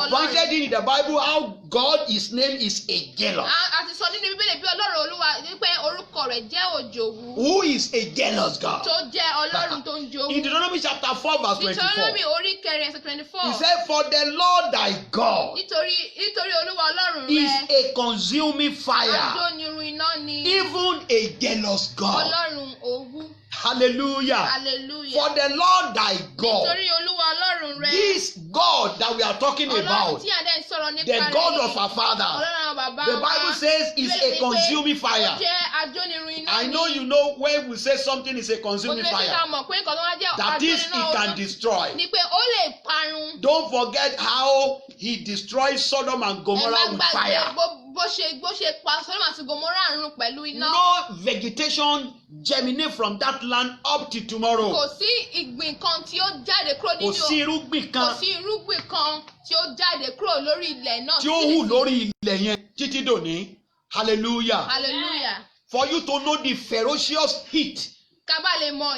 Pointed in the Bible how God, his name is a jealous. a ti sọ nínú bíbélì bí ọlọ́run olúwa wípé orúkọ rẹ̀ jẹ́ òjòwú. Who is a jealous God? tó jẹ́ ọlọ́run tó ń jowú. In Deuteronomy chapter 4, verse 24. Deuteronomy orí kẹrin ẹsẹ̀ 24. He said, for the Lord thy God nítorí olúwa ọlọ́run is rẹ. a consuming fire, ajónirun iná ni. even a jealous God. ọlọ́run òwú. Hallelujah. hallelujah. For the Lord thy God, nítorí olúwa ọlọ́run rẹ. this God that we are talking ọlọ́run about, tí a dẹ̀ ń sọ̀rọ̀ nípa the rẹ̀ God yìí, of our father, ọlọ́run àwọn bàbá the wa. Bible says is a consuming ó fire. jẹ́ ajónirun iná I ni. know you know when we say something is a consuming Ó lè ṣe fire, ká mọ̀ pé nǹkan tó wá jẹ́ that is, it ajónirun can iná destroy. ni pé ó lè parun. Don't forget how he destroyed Sodom and ẹ má Gomorrah with gbàgbé fire. bó ṣe pa Sódómù àti Gòmórà run pẹ̀lú iná. No vegetation germinate from that land up to tomorrow. kò sí ìgbìn kan tí ó jáde kúrò Kò nínú. sí irúgbìn kò kan sí irúgbìn kan tí ó jáde kúrò lórí ilẹ̀ náà. tí ó hù lórí ilẹ̀ yẹn títí dòní. Hallelujah. hallelujah. for you to know the ferocious heat. ká bá lè mọ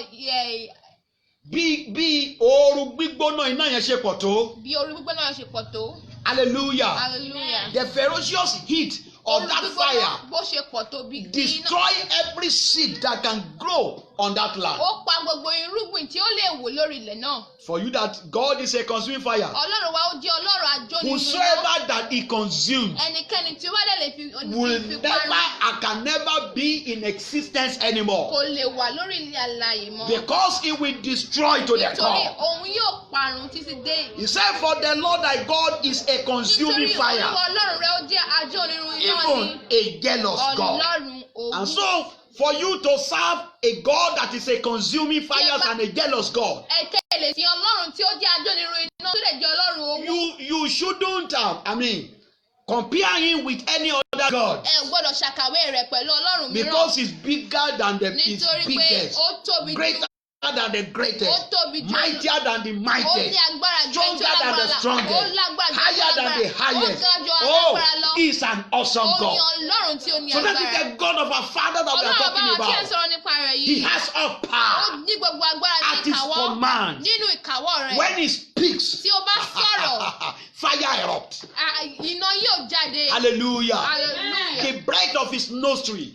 Bí ooru gbígbóná iná yẹn ṣe pọ̀ tó. bí orí gbígbóná ṣe pọ̀ tó. Hallelujah. Hallelujah. The ferocious heat of that fire bó ṣe pọ̀ tó bí destroy every seed that can grow on that land. ó pa gbogbo irúgbìn tí ó lè wò lórí ilẹ̀ náà. For you that God is a consuming fire. Ọlọ́run wa ó jẹ́ Ọlọ́run ajónirun. Whosoever that he consumes ẹnikẹ́ni tí ó bá dẹ̀ lè fi will parun never and can never be in existence anymore. kò lè wà lórí ilé alààyè mọ́. Because he will destroy to the nítorí core. òun yóò parun títí dé. He said, for the Lord thy God is a consuming nítorí fire, Olúwa Ọlọ́run rẹ ó jẹ́ ajónirun iná even ni. a jealous God. Ọlọ́run òun. And so, for you to serve a God that is a consuming fire and a jealous God, ẹ̀kẹ́lẹ̀ sí Ọlọ́run tí ó jẹ́ ajónirun iná tó lè jẹ́ Ọlọ́run owó. you shouldn't compare him with any other God, ẹ gbọ́dọ̀ ṣàkàwé rẹ̀ pẹ̀lú Ọlọ́run mìíràn. because he's bigger than the nítorí pé biggest, ó tóbi greater than the ó greatest, tóbi jù. mightier than the ó ní mightiest, agbára ju stronger ẹni tó than the lágbára lọ. ó strongest, lágbára ju ẹni tó higher than the lágbára. highest. ó ga ju Oh, alágbára lọ. he's an awesome ó ní God. Ọlọ́run tí ó ní So that is agbára. the God of our Father that we are Ọlọ́run talking bá wa tí ẹ about. sọ̀rọ̀ nípa rẹ̀ He yìí. has all ó power ní gbogbo agbára ní at his ìkáwọ́. command. nínú ìkáwọ́ rẹ̀. When he speaks, tí ó bá sọ̀rọ̀. fire erupts. Iná yóò jáde. Hallelujah. Hallelujah. The breath of his nostril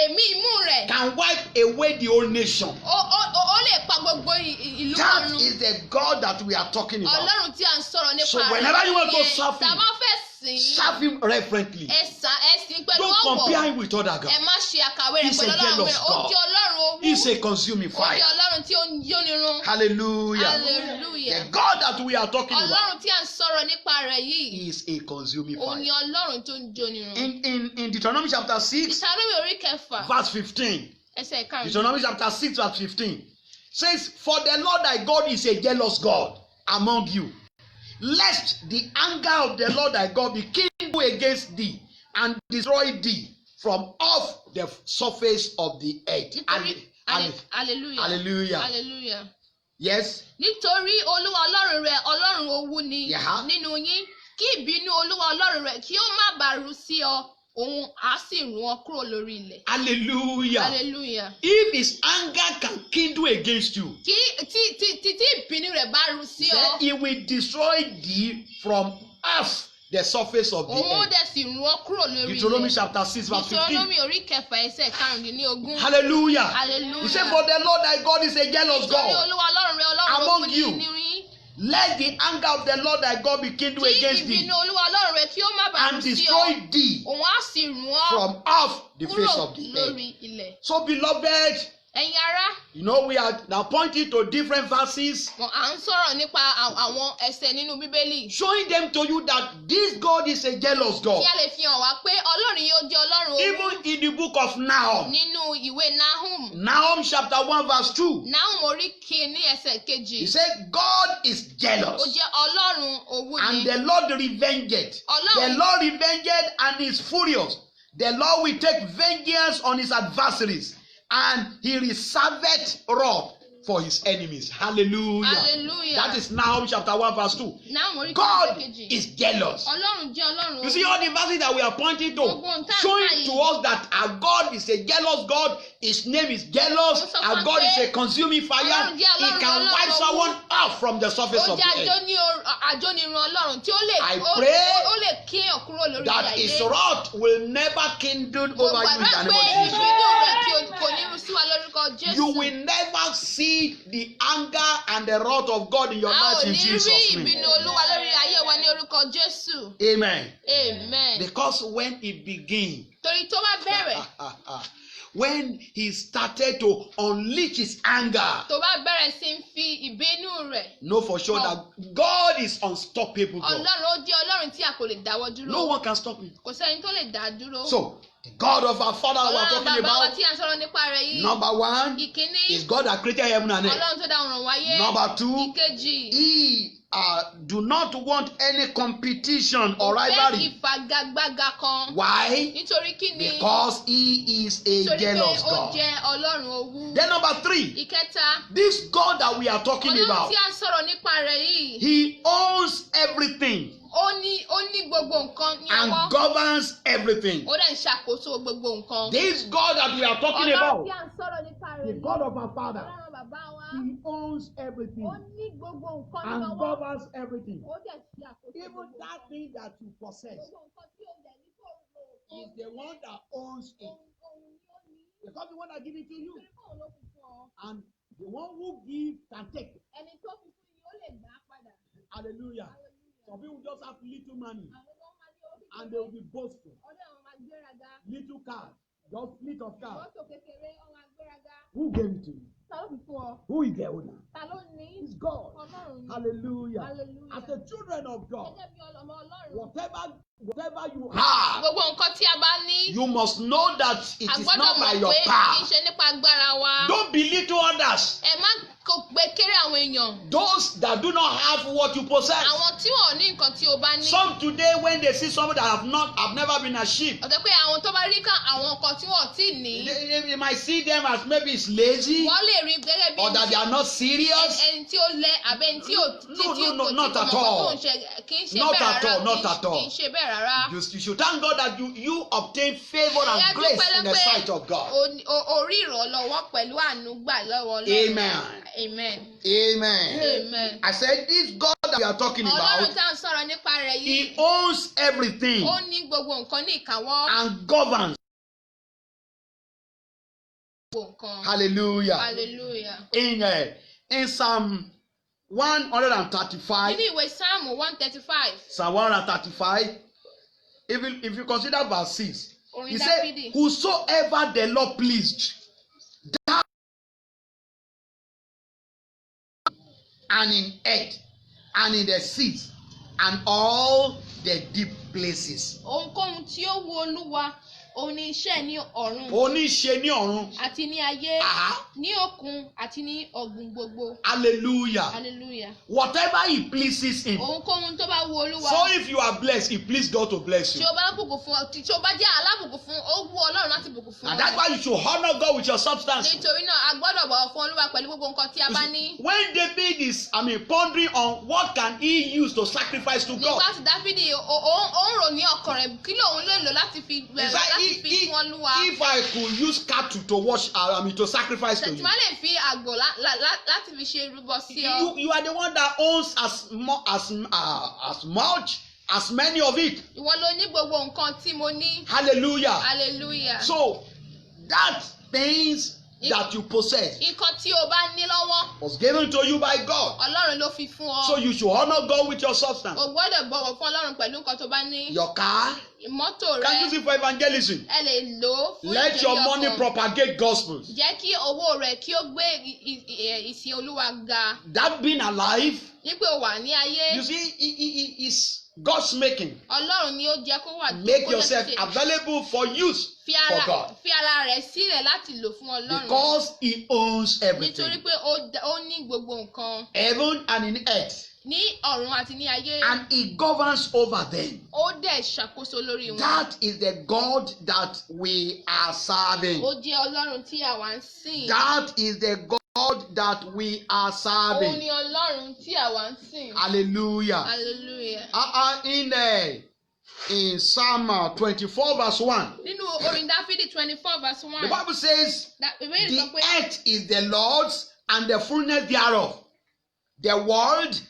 Èmi imú rẹ̀. can wipe away the whole nation. Ó lè pa gbogbo ìlú That ọ̀run. is the God that we are talking about. Ọlọ́run tí a ń sọ̀rọ̀ nípa So rẹ̀. whenever you want to yẹn, serve him, tá a bá fẹ́ sìn. Serve him reverently. Ẹ̀sìn pẹ̀lú Don't ọ̀wọ̀. compare him with other Ẹ gods. má ṣe àkàwé rẹ̀ He's a pẹ̀lú Ọlọ́run jealous mìíràn. Ó God. jẹ́ Ọlọ́run owú. He's a consuming Ó fire. jẹ́ Ọlọ́run tí ó ń jónirun. Hallelujah. Hallelujah. The God that we are talking about Ọlọ́run tí a ń sọ̀rọ̀ nípa rẹ̀ yìí. is a consuming Òun ni fire. Ọlọ́run tó ń jónirun. In Deuteronomy chapter 6, Ìsàlùmí orí kẹfà. verse 15. Ẹsẹ̀ karùn-ún. Deuteronomy chapter 6, verse 15 says, For the Lord thy God is a jealous God among you, lest the anger of the Lord thy God be kindled against thee and destroy thee from off the surface of the earth. Nítorí hallelujah. Hallelujah. Hallelujah. Yes. Nítorí Olúwa Ọlọ́run rẹ̀ Ọlọ́run owú ni Yeah. nínú yín, kí ìbínú Olúwa Ọlọ́run rẹ̀ kí ó má bàa ru sí ọ, òun á sì run ọ kúrò lórí ilẹ̀. Hallelujah. Hallelujah. If his anger can kindle against you, Kí tí ìbínú rẹ̀ bá ru sí ọ, he will destroy thee from off the surface of the òun ó earth. dẹ̀ sì run ọ kúrò lórí Deuteronomy ilẹ̀. chapter 6, verse 15. Deuteronomy orí kẹfà ẹsẹ̀ karùndínlógún. Hallelujah. Hallelujah. He said, For the Lord thy God is a jealous Nítorí God. Olúwa Ọlọ́run rẹ̀ Ọlọ́run Among owú ni you. nínú yín. Let the anger of the Lord thy God be kindled Kí against thee ìbínú Olúwa Ọlọ́run rẹ̀ kí ó má bàa ru and sí ọ, destroy thee òun á sì run ọ from off the face kúrò of the earth. lórí ilẹ̀. So, beloved, Ẹ̀yin ará, we are now pointing to different verses, à ń sọ̀rọ̀ nípa àwọn ẹsẹ̀ nínú Bíbélì. showing them to you that this God is a jealous God. Kí a lè fi hàn wá pé Ọlọ́run yóò jẹ́ Ọlọ́run owú. Even in the book of Nahum, Nínú ìwé Nahum, Nahum chapter 1, verse 2, Nahum orí kìíní ẹsẹ̀ kejì. he said, God is Ó jealous. jẹ́ Ọlọ́run owú ni. And the Lord revenged. Ọlọ́run- The Lord revenged and is furious. The Lord will take vengeance on his adversaries, and he reserveth wrath for his enemies. Hallelujah. Hallelujah. That is Nahum chapter 1, verse 2. Nahum orí kìíní ẹsẹ̀ God kejì. is jealous. Ọlọ́run jẹ́ Ọlọ́run You owú. see all the verses that we are pointing to, Gbogbo nǹkan showing báyìí. to us that our God is a jealous God. His name is jealous. Ó sọ Our fún God pé is a consuming fire. Ọlọ́run jẹ́ He Ọlọ́run, can Ọlọ́run wipe owú. someone off from the surface Ó of the jẹ́ earth. àjónirun Ọlọ́run tí ó lè I pray ó lè kí èèyàn kúrò lórí That ilẹ̀ his ayé. wrath will never kindle Mo over you in the gbàdúrà name pé of Jesus. ìbínú rẹ̀ kò ní rú sí wa lórúkọ Jésù. You will never see the anger and the wrath of God in your A ò life in ní rí Jesus' name. ìbínú Olúwa lórí ayé wa ní orúkọ Jésù. Amen. Amen. Because when it began, Torí tó bá bẹ̀rẹ̀, when he started to unleash his anger, tó bá bẹ̀rẹ̀ sí ń fi ìbínú rẹ̀, know for sure that God is unstoppable. God. Ọlọ́run ó jẹ́ Ọlọ́run tí a kò lè dáwọ́ dúró. No one can stop him. Kò sẹ́ni tó lè dá dúró. So, the God of our Father we are Ọlọ́run talking bàbá wa about, tí a ń sọ̀rọ̀ nípa rẹ̀ yìí. number one, Ìkíní, is God that created heaven and earth. Ọlọ́run tó dá ọ̀run wáyé. Number two, Ìkejì, he do not want any competition or kò fẹ́ rivalry. ìfagagbága kan. Why? Nítorí kí ni? Because he is a Nítorí pé jealous ó God. jẹ́ Ọlọ́run owú. Then number three, Ìkẹta, this God that we are talking Ọlọ́run about, tí a ń sọ̀rọ̀ nípa rẹ̀ yìí. he owns everything. ó ní gbogbo nǹkan ní and ọwọ́. governs everything. Ó dẹ̀ ń ṣàkóso gbogbo nǹkan. This God that we are talking Ọlọ́run about, tí à ń sọ̀rọ̀ nípa rẹ̀ the ni God of our Father, Ọlọ́run bàbá wa. He owns everything Ó ní gbogbo nǹkan ní and ọwọ́. governs everything. Ó dẹ̀ ṣe àkóso Even gbogbo that nǹkan. thing that you possess Gbogbo nǹkan tí ó dẹ̀ ní kò lò. is the one that owns it. Ohun ni ó ní. Because the one that give it to you, Torí kóun ló fi fún ọ. and the one who give can take. Ẹni tó fi fún yìí ó lè gbà á padà. Hallelujah. Hallelujah. Some people just have little money Àwọn tó máa ní orí and they will be boastful. ọdẹ àwọn máa gbéraga. Little cars, just fleet of cars. Mọ́tò kékeré ó máa gbéraga. Who gave it to you? Ta ló fi fún ọ? Who is the owner? Ta ló ní? It's God. Ọlọ́run ni. Hallelujah. Hallelujah. As the children of God, Gẹ́gẹ́ bí ọmọ Ọlọ́run. whatever you have, Gbogbo nǹkan tí a bá ní. you must know that it A is gbọ́dọ̀ not by mọ̀ your pé kì í power. ṣe nípa agbára wa. Don't belittle others. Ẹ má kó gbé kéré àwọn èèyàn. Those that do not have what you possess. Àwọn tí wọn ò ní nǹkan tí o bá ní. Some today, when they see someone that have never been a sheep, Ọ̀tọ̀ pé àwọn tó bá rí kan àwọn nǹkan tí wọn ò tí ì ní. they might see them as maybe it's lazy Wọ́n lè rí gẹ́gẹ́ bí or that they are not serious. ẹni tí ó lẹ àbẹ ẹni tí ò No, not at all. Kì í ṣe Not bẹ́ẹ̀ at all, rárá. not at all. Kì í ṣe bẹ́ẹ̀ rárá. You should thank God that you obtain favor and grace in the sight of God. Orí ìrànlọ́wọ́ pẹ̀lú àánú gbà lọ́wọ́ Ọlọ́run. Amen. Amen. Amen. Amen. I said, this God that we are talking Ọlọ́run about, tá à ń sọ̀rọ̀ nípa rẹ̀ yìí. He owns everything Ó ní gbogbo nǹkan ní ìkáwọ́. and governs. Gbogbo nǹkan. Hallelujah. Hallelujah. In Psalm 135, Nínú ìwé Sáàmù 135. Psalm 135, if you consider verse 6, Orin he said, Dáfídì. whosoever the Lord pleased, that and in earth, and in the seas, and all the deep places. Ohunkóhun tí ó wu Olúwa, òun ni iṣẹ́ ní ọ̀run Oníṣe ní ọ̀run. àti ní ayé, Ah, ní òkun àti ní ọ̀gbun gbogbo. hallelujah. Hallelujah. Whatever he pleases him. Ohunkóhun tó bá wu Olúwa. So if you are blessed, it please God to bless Tí you. o bá bùkún fún ọ, tí o bá jẹ́ alábùkún fún, ó wu Ọlọ́run láti bùkún fún And ọ. that's why you should honor God with your substance. Nítorí náà, a gbọ́dọ̀ bọ̀wọ̀ fún Olúwa pẹ̀lú gbogbo nǹkan tí a bá ní. When David is, pondering on what can he use to sacrifice to God. Nígbà tí Dáfídì ó ń rò ní ọkàn rẹ̀, kí lòun lè lò láti fi It's like fún Olúwa. if I could use cattle to wash, to sacrifice to Tí you. wọ́n lè fi àgbò láti fi ṣe ìrúbọ sí ọ. You are the one that owns as much as many of it. Ìwọ ló ní gbogbo nǹkan tí mo ní. Hallelujah. Hallelujah. So that things that you possess Nǹkan tí o bá ní lọ́wọ́, was given to you by God. Ọlọ́run ló fi fún ọ. So you should honor God with your substance. O gbọ́dọ̀ bọ̀wọ̀ fún Ọlọ́run pẹ̀lú nǹkan tó bá ní. Your car, Mọ́tò can rẹ, use it for evangelism. ẹ lè lò ó fún Let ìjẹ́rìí your money ọkàn. propagate gospels. Jẹ́ kí owó rẹ̀ kí ó gbé ìsìn Olúwa ga. That being alive, Ní pé o wà ní ayé, you see, it is God's making. Ọlọ́run ni ó jẹ́ kó wà Make kó jẹ́ yourself ṣíṣe. available for use Fi for ara God. fi ara rẹ̀ sílẹ̀ láti lò fún Ọlọ́run. Because He owns Nítorí everything. pé ó ní gbogbo nǹkan Heaven and in earth. ní ọ̀run àti ní ayé. And He governs over them. Ó dẹ̀ ṣàkóso lórí wọn. That is the God that we are serving. Ó jẹ́ Ọlọ́run tí àwa ń sìn. That is the God that we are Òun serving. ni Ọlọ́run tí àwa ń sìn. Hallelujah. Hallelujah. In Psalm 24 verse 1, Nínú orin Dáfídì 24 verse 1. the Bible says, Ìwé the ìsọ pé earth is the Lord's and the fullness thereof, the world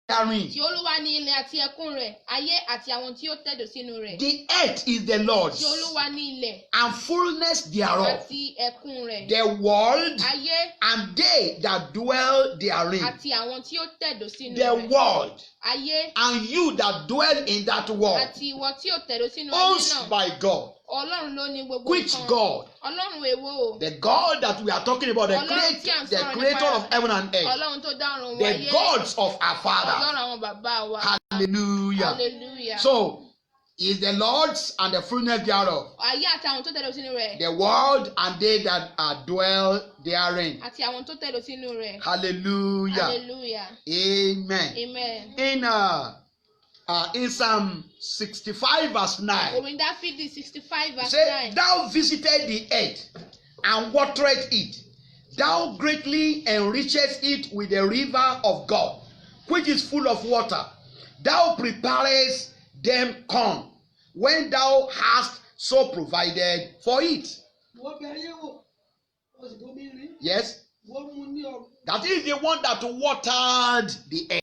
therein. tí Olúwa ní ilẹ̀ àti ẹ̀kún rẹ̀, ayé àti àwọn tí ó tẹ̀dó sínú rẹ̀. The earth is the Lord's Tí Olúwa ní ilẹ̀ and fullness thereof, àti ẹ̀kún rẹ̀, the world ayé and they that dwell therein. àti àwọn tí ó tẹ̀dó sínú The rẹ̀. world Ayé and you that dwell in that world, àti ìwọ tí ó tẹ̀dó sínú ayé owns náà. by God. Ọlọ́run ló ní gbogbo Which nǹkan. God? Ọlọ́run èwo? The God that we are talking about, the Ọlọ́run tí à ń creator sọ̀rọ̀ nípa of heaven and earth, Ọlọ́run tó dá ọ̀run the wáyé. gods of our Father. Ọlọ́run àwọn bàbá wa. Hallelujah. Hallelujah. So, is the Lord's and the fullness thereof, Ayé àti àwọn tó tẹ̀dó sínú rẹ̀. the world and they that dwell therein. Àti àwọn tó tẹ̀dó sínú rẹ̀. Hallelujah. Hallelujah. Amen. Amen. In Psalm 65 verse 9, Orin Dáfídì 65 verse say, 9. thou visited the earth and watered it. Thou greatly enrichest it with the river of God, which is full of water. thou preparest them corn, when thou hast so provided for it. Wọ́n bẹ ayé wò, wọ́n sì bomi rin. Yes, Wọ́n mu ní ọrùn. that is the one that watered the earth.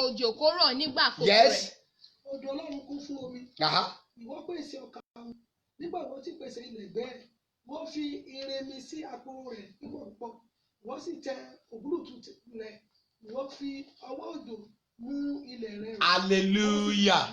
Òjò kó rọ̀ nígbà àkókò Yes. rẹ̀. Odò Ọlọ́run kún fún omi. Ìwọ pèsè ọkà wọn. Nígbà wọ́n ti pèsè ilẹ̀ bẹ́ẹ̀, wọ́n fi ìrẹ̀mí sí àpò rẹ̀ púpọ̀. Wọ́n sì tẹ òbúrútù rẹ̀. Wọ́n fi ọwọ́ òjò mú ilẹ̀ rẹ̀. Hallelujah.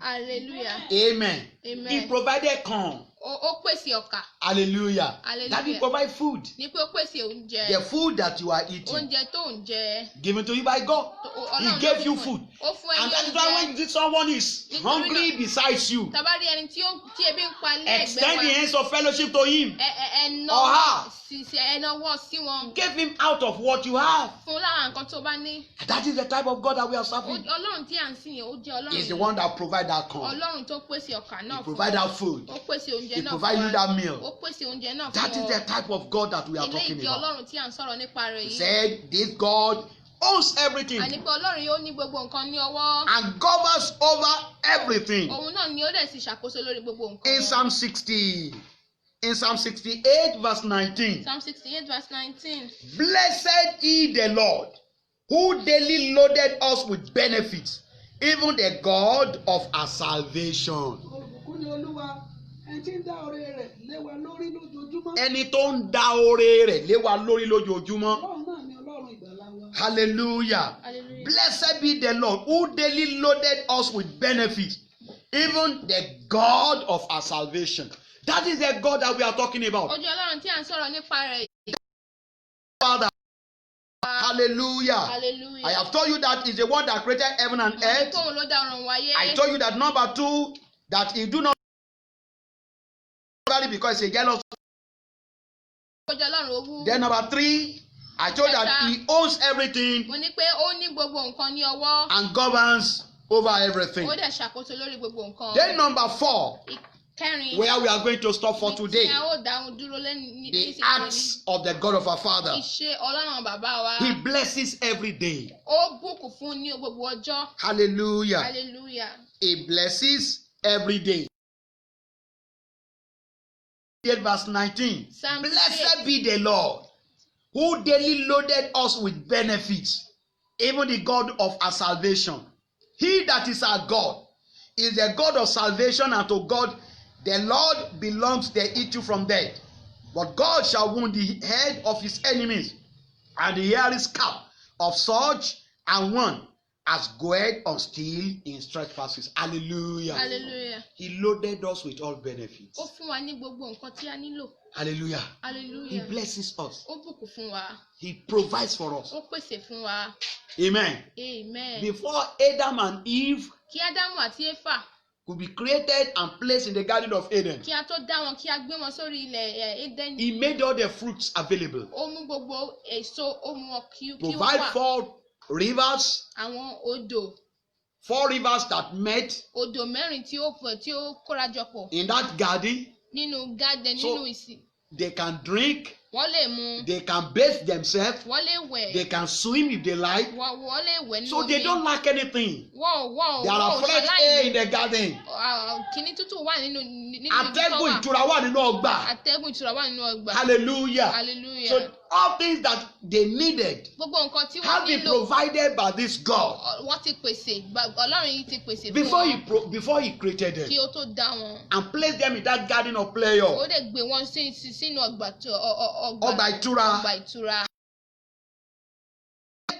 Hallelujah. Amen. Amen. He provided corn. Ó pèsè ọkà. Hallelujah. Hallelujah. That he provide food. Ní pé ó pèsè oúnjẹ. The food that you are eating, Oúnjẹ tó ń jẹ. given to you by God. He gave you food. Ó fún ẹ And ní that is why oúnjẹ. when someone is hungry besides you, Tàbá rí ẹni tí ebi ń pa ní ẹgbẹ́ extend the wa. hands of fellowship to him. Or her. Ẹnáwó sí wọn. Give him out of what you have. Fún lára nǹkan tó bá ní. That is the type of God that we are serving. Ọlọ́run tí à ń sìn yẹn, ó jẹ́ Ọlọ́run. He's the one that provide that corn. Ọlọ́run tó pèsè ọkà He náà fún provide that food. Ó pèsè oúnjẹ He náà provide you fún that wa. meal. Ó pèsè oúnjẹ náà fún That is the type of God that we are Ilé talking ìjọ about. Ọlọ́run tí à ń sọ̀rọ̀ nípa rẹ̀ He yìí. said, this God owns everything Àní pé Ọlọ́run yóò ní gbogbo nǹkan ní ọwọ́. and governs over everything. Òun náà ni ó dẹ̀ sì ṣàkóso lórí gbogbo nǹkan. In Psalm 68 verse 19. Psalm 68 verse 19. Blessed is the Lord, who daily loaded us with benefits, even the God of our salvation. Olùbùkún ni Olúwa, ẹni tí ń dá oore rẹ̀ lé wa lórí lójoojúmọ́. Ẹni tó ń dá oore rẹ̀ lé wa lórí lójoojúmọ́. Ọlọ́run náà ni Ọlọ́run ìgbàlà wa. Hallelujah. Hallelujah. Blessed be the Lord, who daily loaded us with benefits, even the God of our salvation. That is the God that we are talking about. Ojú Ọlọ́run tí à ń sọ̀rọ̀ nípa rẹ̀. Father. Hallelujah. Hallelujah. I have told you that is the one that created heaven and earth. Tóun ló dá ọ̀run wáyé. I told you that number 2, that he do not because he jealous. Ojú Ọlọ́run owú. Then number 3, I told you that he owns everything Mo ní pé ó ní gbogbo nǹkan ní ọwọ́. and governs over everything. Ó dẹ̀ ṣàkóso lórí gbogbo nǹkan. Then number 4, Ìkẹrin. where we are going to stop for today, Tí a ó dáhùn dúró lẹ́nu the acts of the God of our Father. Ìṣe Ọlọ́run bàbá wa. He blesses every day. Ó bùkún fún ní gbogbo ọjọ́. Hallelujah. Hallelujah. He blesses every day. Verse 19. Psalm Blessed be the Lord, who daily loaded us with benefits, even the God of our salvation. He that is our God is the God of salvation, and to God the Lord belongs the issue from death. But God shall wound the head of his enemies, and the hair is cap of such and one as goeth on steel in trespasses. Hallelujah. Hallelujah. He loaded us with all benefits. Ó fún wa ní gbogbo nǹkan tí a nílò. Hallelujah. He Hallelujah. blesses us. Ó bùkún fún wa. He provides for us. Ó pèsè fún wa. Amen. Amen. Before Adam and Eve Kí Ádámù àti Éfà could be created and placed in the Garden of Eden, kí a tó dá wọn kí a gbé wọn sórí ilẹ̀ Édẹ́nì. he made all the fruits available. Ó mú gbogbo èso ó mú wọn kí ó Provide wà. 4 rivers, Àwọn odò 4 rivers that met odò mẹ́rin tí ó kórajọ pọ̀ in that garden, nínú garden So- nínú ìsìn. they can drink, Wọ́n lè mu. they can bathe themselves, Wọ́n lè wẹ̀. they can swim if they like. Wọ́n lè wẹ̀ nínú So they don't lack anything. Wọ́n There are fresh air in the garden. Kìnní tútù wà nínú Atẹ́gùn ìtura wà nínú ọgbà. Atẹ́gùn ìtura wà nínú ọgbà. Hallelujah. Hallelujah. So all things that they needed Gbogbo nǹkan tí wọ́n have been nílò provided by this God wọ́n ti pèsè. Ọlọ́run yìí ti pèsè fún before wọn before he created them kí ó tó dá wọn. and placed them in that garden of Ó pleasure. dẹ̀ gbé wọn sínú ọgbà Ọgbà ìtura. ìtura.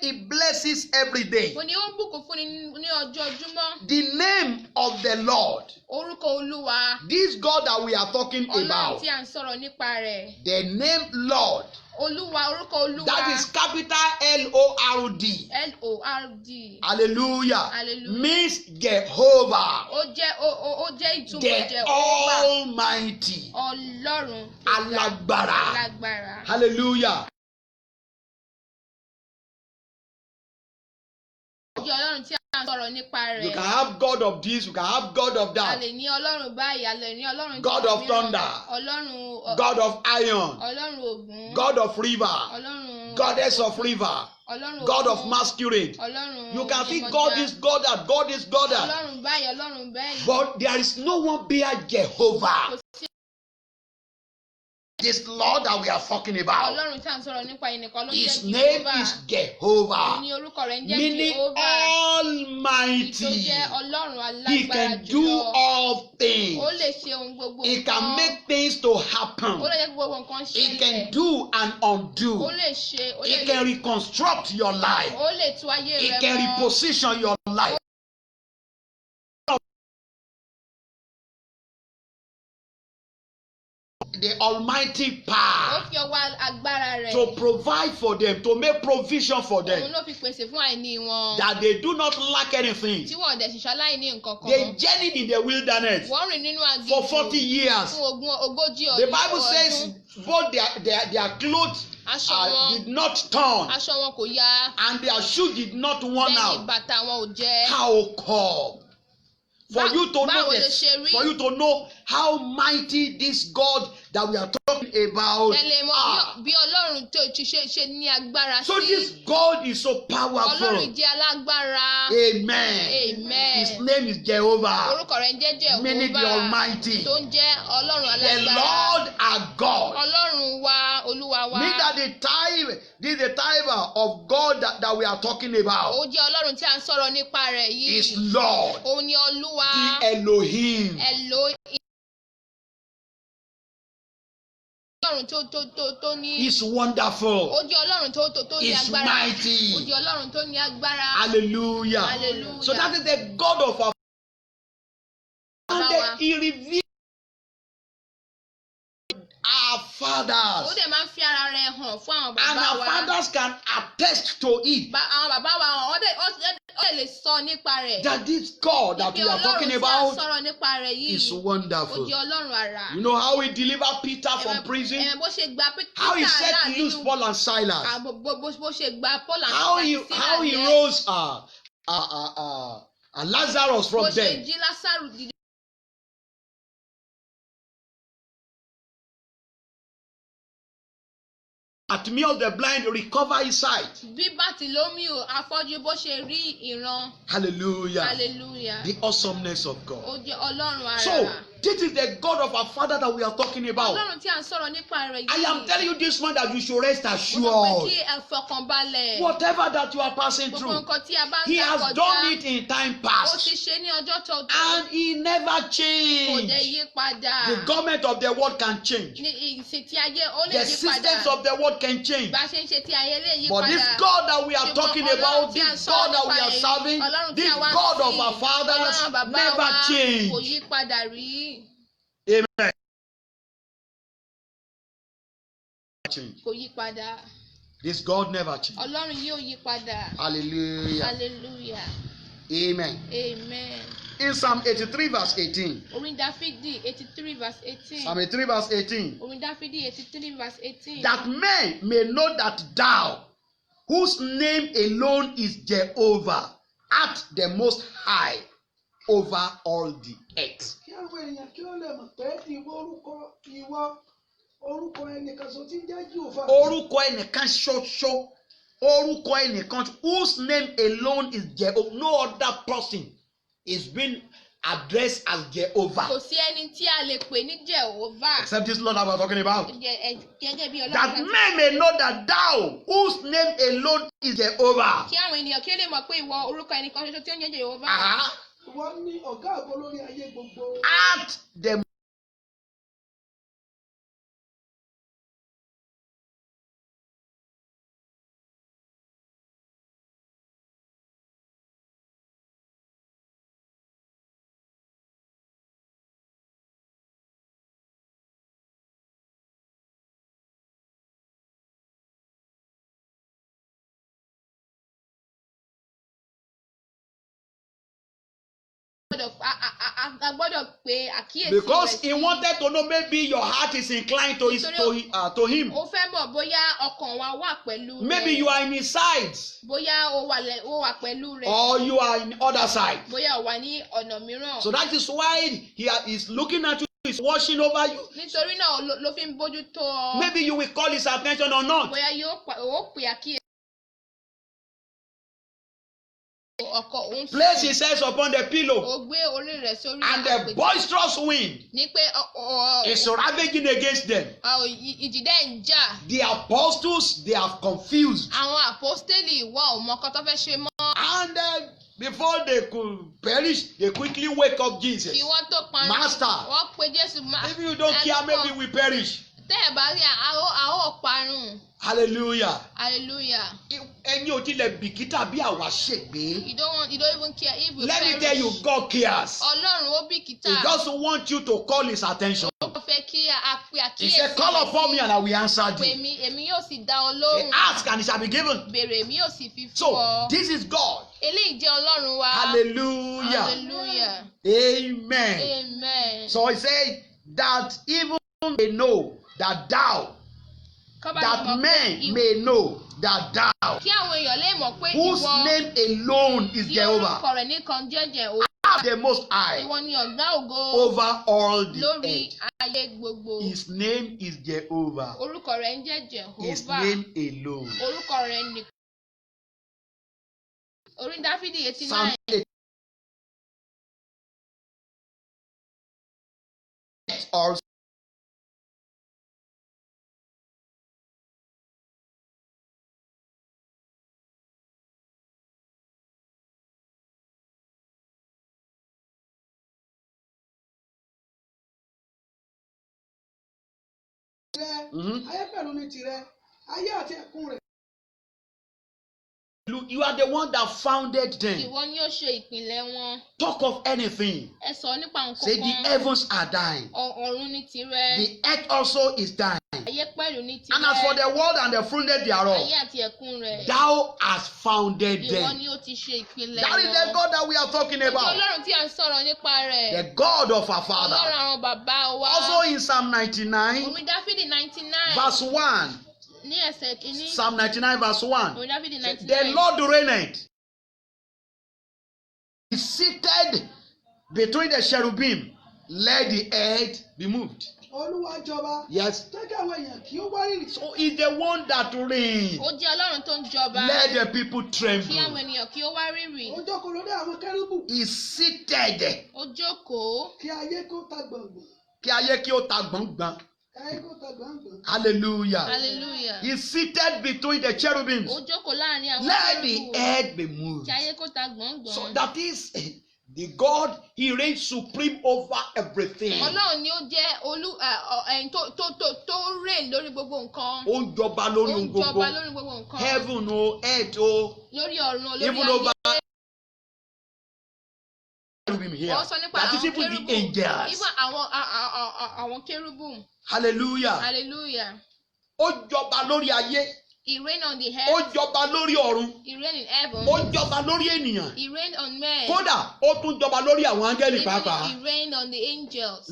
He blesses every day. Mo ní ó ń bùkún fún ni ní ọjọ́ ojúmọ́. The name of the Lord, Orúkọ Olúwa. this God that we are talking Ọlọ́run about, tí à ń sọ̀rọ̀ nípa rẹ̀. the name Lord, Olúwa orúkọ Olúwa. that is capital L-O-R-D. L-O-R-D. Hallelujah. Hallelujah. Means Jehovah, Ó jẹ́ ìtumọ̀ the Jèhófà. Almighty, Ọlọ́run. Alágbára. Alágbára. Hallelujah. Ọjọ́ Ọlọ́run tí a ń sọ̀rọ̀ nípa You rẹ̀. can have God of this, you can have God of A that, lè ní Ọlọ́run báyìí, a lè ní Ọlọ́run God tí of mìíràn. thunder, Ọlọ́run God of iron, Ọlọ́run Ògún. God of river, Ọlọ́run Goddess of river, Ọlọ́run God òkun, of masquerade. Ọlọ́run You can think ìmọ̀já, God is God that, God is God that. Ọlọ́run báyìí, Ọlọ́run bẹ́ẹ̀. But there is no one beyond Jehovah. Kò sí This Lord that we are talking about. Ọlọ́run tí à ń sọ̀rọ̀ nípa ẹnìkan ló ń His jẹ́ name Jehovah. is Jehovah. Ní orúkọ rẹ̀ ń jẹ́ Meaning Jehovah. Tó Almighty. jẹ́ Ọlọ́run He alágbára can do jùlọ. all things. Ó lè ṣe ohun gbogbo He can nǹkan. make things to Ó happen. lè jẹ́ kí gbogbo nǹkan He ṣẹlẹ̀. can do and undo. Ó lè ṣe, ó He lè can reconstruct your life. ó lè tú ayé He rẹ can mọ́. reposition your life. The almighty Ó power fi ọwọ́ agbára rẹ̀. to provide for them, to make provision for Òun them, ló fi pèsè fún àìní wọn. that they do not lack anything. Tí wọ́n dẹ̀ ṣiṣẹ́ aláìní nǹkan They kan. journeyed in the wilderness Wọ́n rìn nínú aginjù for 40 years. fún ogójì The ọdún. Bible says both their clothes Aṣọ wọn, did not turn aṣọ wọn kò ya. and their shoes did not worn Bẹ́ẹ̀ ni out. bàtà wọn ò jẹ́. How come? For Bá- you to know báwo ló this, ṣe rí? for you to know how mighty this God that we are talking about Tẹ̀lé mọ̀ are. bí Ọlọ́run tó ti ṣe ní agbára So sí. this God is so powerful. Ọlọ́run jẹ́ alágbára. Amen. Amen. His name is Jehovah, Orúkọ rẹ̀ ń jẹ́ meaning the Jehovah. Almighty, Tó ń jẹ́ Ọlọ́run the alágbára. Lord our God. Ọlọ́run wa, Olúwa wa. Mean that this is the type of God that we are talking about. Ó jẹ́ Ọlọ́run tí a ń sọ̀rọ̀ nípa rẹ̀ yìí. Is Lord, Òun ni Olúwa. the Elohim. Ọlọ́run tó ní. Is wonderful. Ó jẹ́ Ọlọ́run tó ní Is agbára. mighty. Ó jẹ́ Ọlọ́run tó ní agbára. Hallelujah. Hallelujah. So that is the God of our. And Bàbá wa. then he revealed our Ó fathers. dẹ̀ máa ń fi ara rẹ̀ hàn fún àwọn And bàbá our wa. fathers can attest to it. Àwọn bàbá wa wọ́n dẹ̀ lè sọ nípa rẹ̀. That this God that Pé we are talking Ọlọ́run tí a about sọ̀rọ̀ nípa rẹ̀ yìí. is Ó wonderful. jẹ́ Ọlọ́run àrà. You know how he delivered Peter from prison? Bó ṣe gba How he Peter set là loose nínú. Paul and Silas? Bó ṣe gba Paul and How he Silas rose Lazarus bó from ṣe death? jí Lásárù dìde. Bartimaeus the blind recover his sight. Bí Bátílómíù afọ́jú bó ṣe rí ìran. Hallelujah. Hallelujah. The awesomeness of God. Ó jẹ́ Ọlọ́run àrà. So, this is the God of our Father that we are talking about. Ọlọ́run tí a ń sọ̀rọ̀ nípa rẹ̀ yìí. I am telling you this one that you should rest Mo sọ pé assured. kí ẹ fọkàn balẹ̀. Whatever that you are passing Gbogbo through, nǹkan tí a bá ń He là has kọjá. done it in time Ó ti past. ṣe ní ọjọ́ tó And He never kò dé changed. yí padà. The government of the world can change. Ní ìsìn tí ayé ó lè The yí padà. systems of the world can change. Bá a ṣe ń ṣe tí ayé lè yí But padà. this God that we are Ṣùgbọ́n talking Ọlọ́run about, tí a ń this sọ̀rọ̀ God that we nípa are rẹ̀, serving, Ọlọ́run tí this a wá ń God of sìn, our fathers Ọlọ́run bàbá never wa kò change. yí padà rí. Amen. Kò yí padà. This God never changed. Ọlọ́run yóò yí padà. Hallelujah. Hallelujah. Amen. Amen. In Psalm 83 verse 18. Orin Dáfídì 83 verse 18. Psalm 83 verse 18. Orin Dáfídì 83 verse 18. That men may know that thou, whose name alone is Jehovah, art the most high over all the earth. Kí àwọn èèyàn kí ó lè mọ̀ pé ìwọ orúkọ ẹnìkan ṣoṣo tí ń jẹ́ Jehovah. Orúkọ ẹnìkan ṣoṣo. Orúkọ ẹnìkan whose name alone is Jehovah. No other person is being addressed as Jehovah. Kò sí ẹni tí a lè pè ní Jehovah. Except this Lord that we are talking about. Gẹ́gẹ́ bí That Ọlọ́run. men may know that thou, whose name alone is Jehovah. Kí àwọn ènìyàn kí ó lè mọ̀ pé ìwọ orúkọ ẹnìkan ṣoṣo tí ó ń jẹ́ Jehovah. Ìwọ ní ọ̀gá àgọ́ lórí ayé gbogbo. Art the A gbọ́dọ̀ pe àkíyèsí because rẹ̀ he sí. wanted to know maybe your heart is inclined to him. Ó fẹ́ mọ̀ bóyá ọkàn wa wà pẹ̀lú rẹ̀. Maybe you are in his sides Bóyá ó wà pẹ̀lú rẹ̀. or you are in other side. Bóyá ó wà ní ọ̀nà mìíràn. So that is why he is looking at you, is watching over you. Nítorí náà ló fi ń bójú tó ọ. Maybe you will call his attention or not. Bóyá ó pè àkíyèsí. ọkọ òun Place his head upon the pillow. ó gbé orí rẹ̀ sórí And the boisterous wind ní pé is ravaging against them. ìjì dẹ̀ ń jà. The apostles, they are confused. Àwọn àpọ́stélì ìwọ ò mọ nǹkan tó fẹ́ ṣe mọ́. And before they could perish, they quickly wake up Jesus. Kí wọ́n tó parun. Master, Wọ́n pe Jésù. if you don't care, maybe we perish. Tẹ́ ẹ̀ bá rí a ó parun. Hallelujah. Hallelujah. Ẹ̀yin ò tilẹ̀ bìkítà bí àwa ṣègbé. You don't even care if we Let perish. me tell you, God cares. Ọlọ́run ó bìkítà. He just wants you to call his attention. Ó fẹ́ kí a pe àkíyèsí. He said, call upon me and I will answer Pè thee. mí, èmi yóò sì dá ọ Say, lóhùn. ask and it shall be given. Béèrè, èmi yóò sì fi fún So, ọ. this is God. Eléyìí jẹ́ Ọlọ́run wa. Hallelujah. Hallelujah. Amen. Amen. So he said that even they know that thou, Kọ́ba lè that mọ̀ pé men may know that thou, kí àwọn èèyàn lè mọ̀ pé whose ìwọ name alone is tí Jehovah, orúkọ rẹ̀ nìkan jẹ́jẹ́ o. are the most high Ìwọ ni ọ̀gá ògo over all the lórí earth. ayé gbogbo. His name is Jehovah. Orúkọ rẹ̀ ń jẹ́ His Jehovah. name alone. Orúkọ rẹ̀ nìkan. Orin Dáfídì 89. Psalm 8 also. Ayé pẹ̀lú ní tirẹ̀, ayé àti ẹ̀kún rẹ̀. You are the one that founded them. Ìwọ ni ó ṣe ìpìlẹ̀ wọn. Talk of anything. Ẹ sọ nípa nǹkan Say the kan. heavens are thine. Ọ̀run ní tirẹ̀. The earth also is thine. Ayé pẹ̀lú ní tirẹ̀. And as for the world and the fullness thereof, Ayé àti ẹ̀kún rẹ̀. thou hast founded Ìwọ them. ni ó ti ṣe ìpìlẹ̀ That is the God that we are talking Ìjọ about. Ọlọ́run tí a ń sọ̀rọ̀ nípa rẹ̀. The God of our Ọlọ́run Father. àwọn bàbá wa. Also in Psalm 99, Orin Dáfídì 99. verse 1. Ní ẹsẹ̀ kìíní. Psalm 99, verse 1. Orin Dáfídì 99. The Lord reigneth. He is seated between the cherubim. Let the earth be moved. Olúwa jọba. Yes. Jẹ́ kí àwọn èèyàn kí ó wárìrì. So he's the one that reigns. Ó jẹ́ Ọlọ́run tó ń jọba. Let the people Kí àwọn tremble. ènìyàn kí ó wá rírì. Ó jókòó lórí àwọn kérúbù. He is seated. Ó jókòó. Kí ayé kó ta gbọ̀ngbọ̀n. Kí ayé kí ó ta gbọ̀ngbọ̀n. Kí ayé kó ta gbọ̀ngbọ̀n. Hallelujah. Hallelujah. He is seated between the cherubims. Ó jókòó láàrin àwọn Let the kérúbù. earth be moved. Kí ayé kó ta gbọ̀ngbọ̀n. So that is the God, he reigns supreme over everything. Ọlọ́run ni ó jẹ́ ẹni tó reign lórí gbogbo nǹkan. Ó ń jọba lórí Ó ohun ń gbogbo. jọba lórí gbogbo nǹkan. Heaven o, earth o, Lórí ọ̀run lórí even over ayé. cherubim here. Wọ́n sọ nípa That is àwọn even kérúbù. the angels. Even àwọn kérúbù. Hallelujah. Hallelujah. Ó jọba lórí ayé. He reign on the Ó earth. jọba lórí ọ̀run. He reign in heaven. Ó jọba lórí ènìyàn. He reign on men. Kódà ó tún jọba lórí àwọn áńgẹ́lì Even pàápàá. he reign on the angels.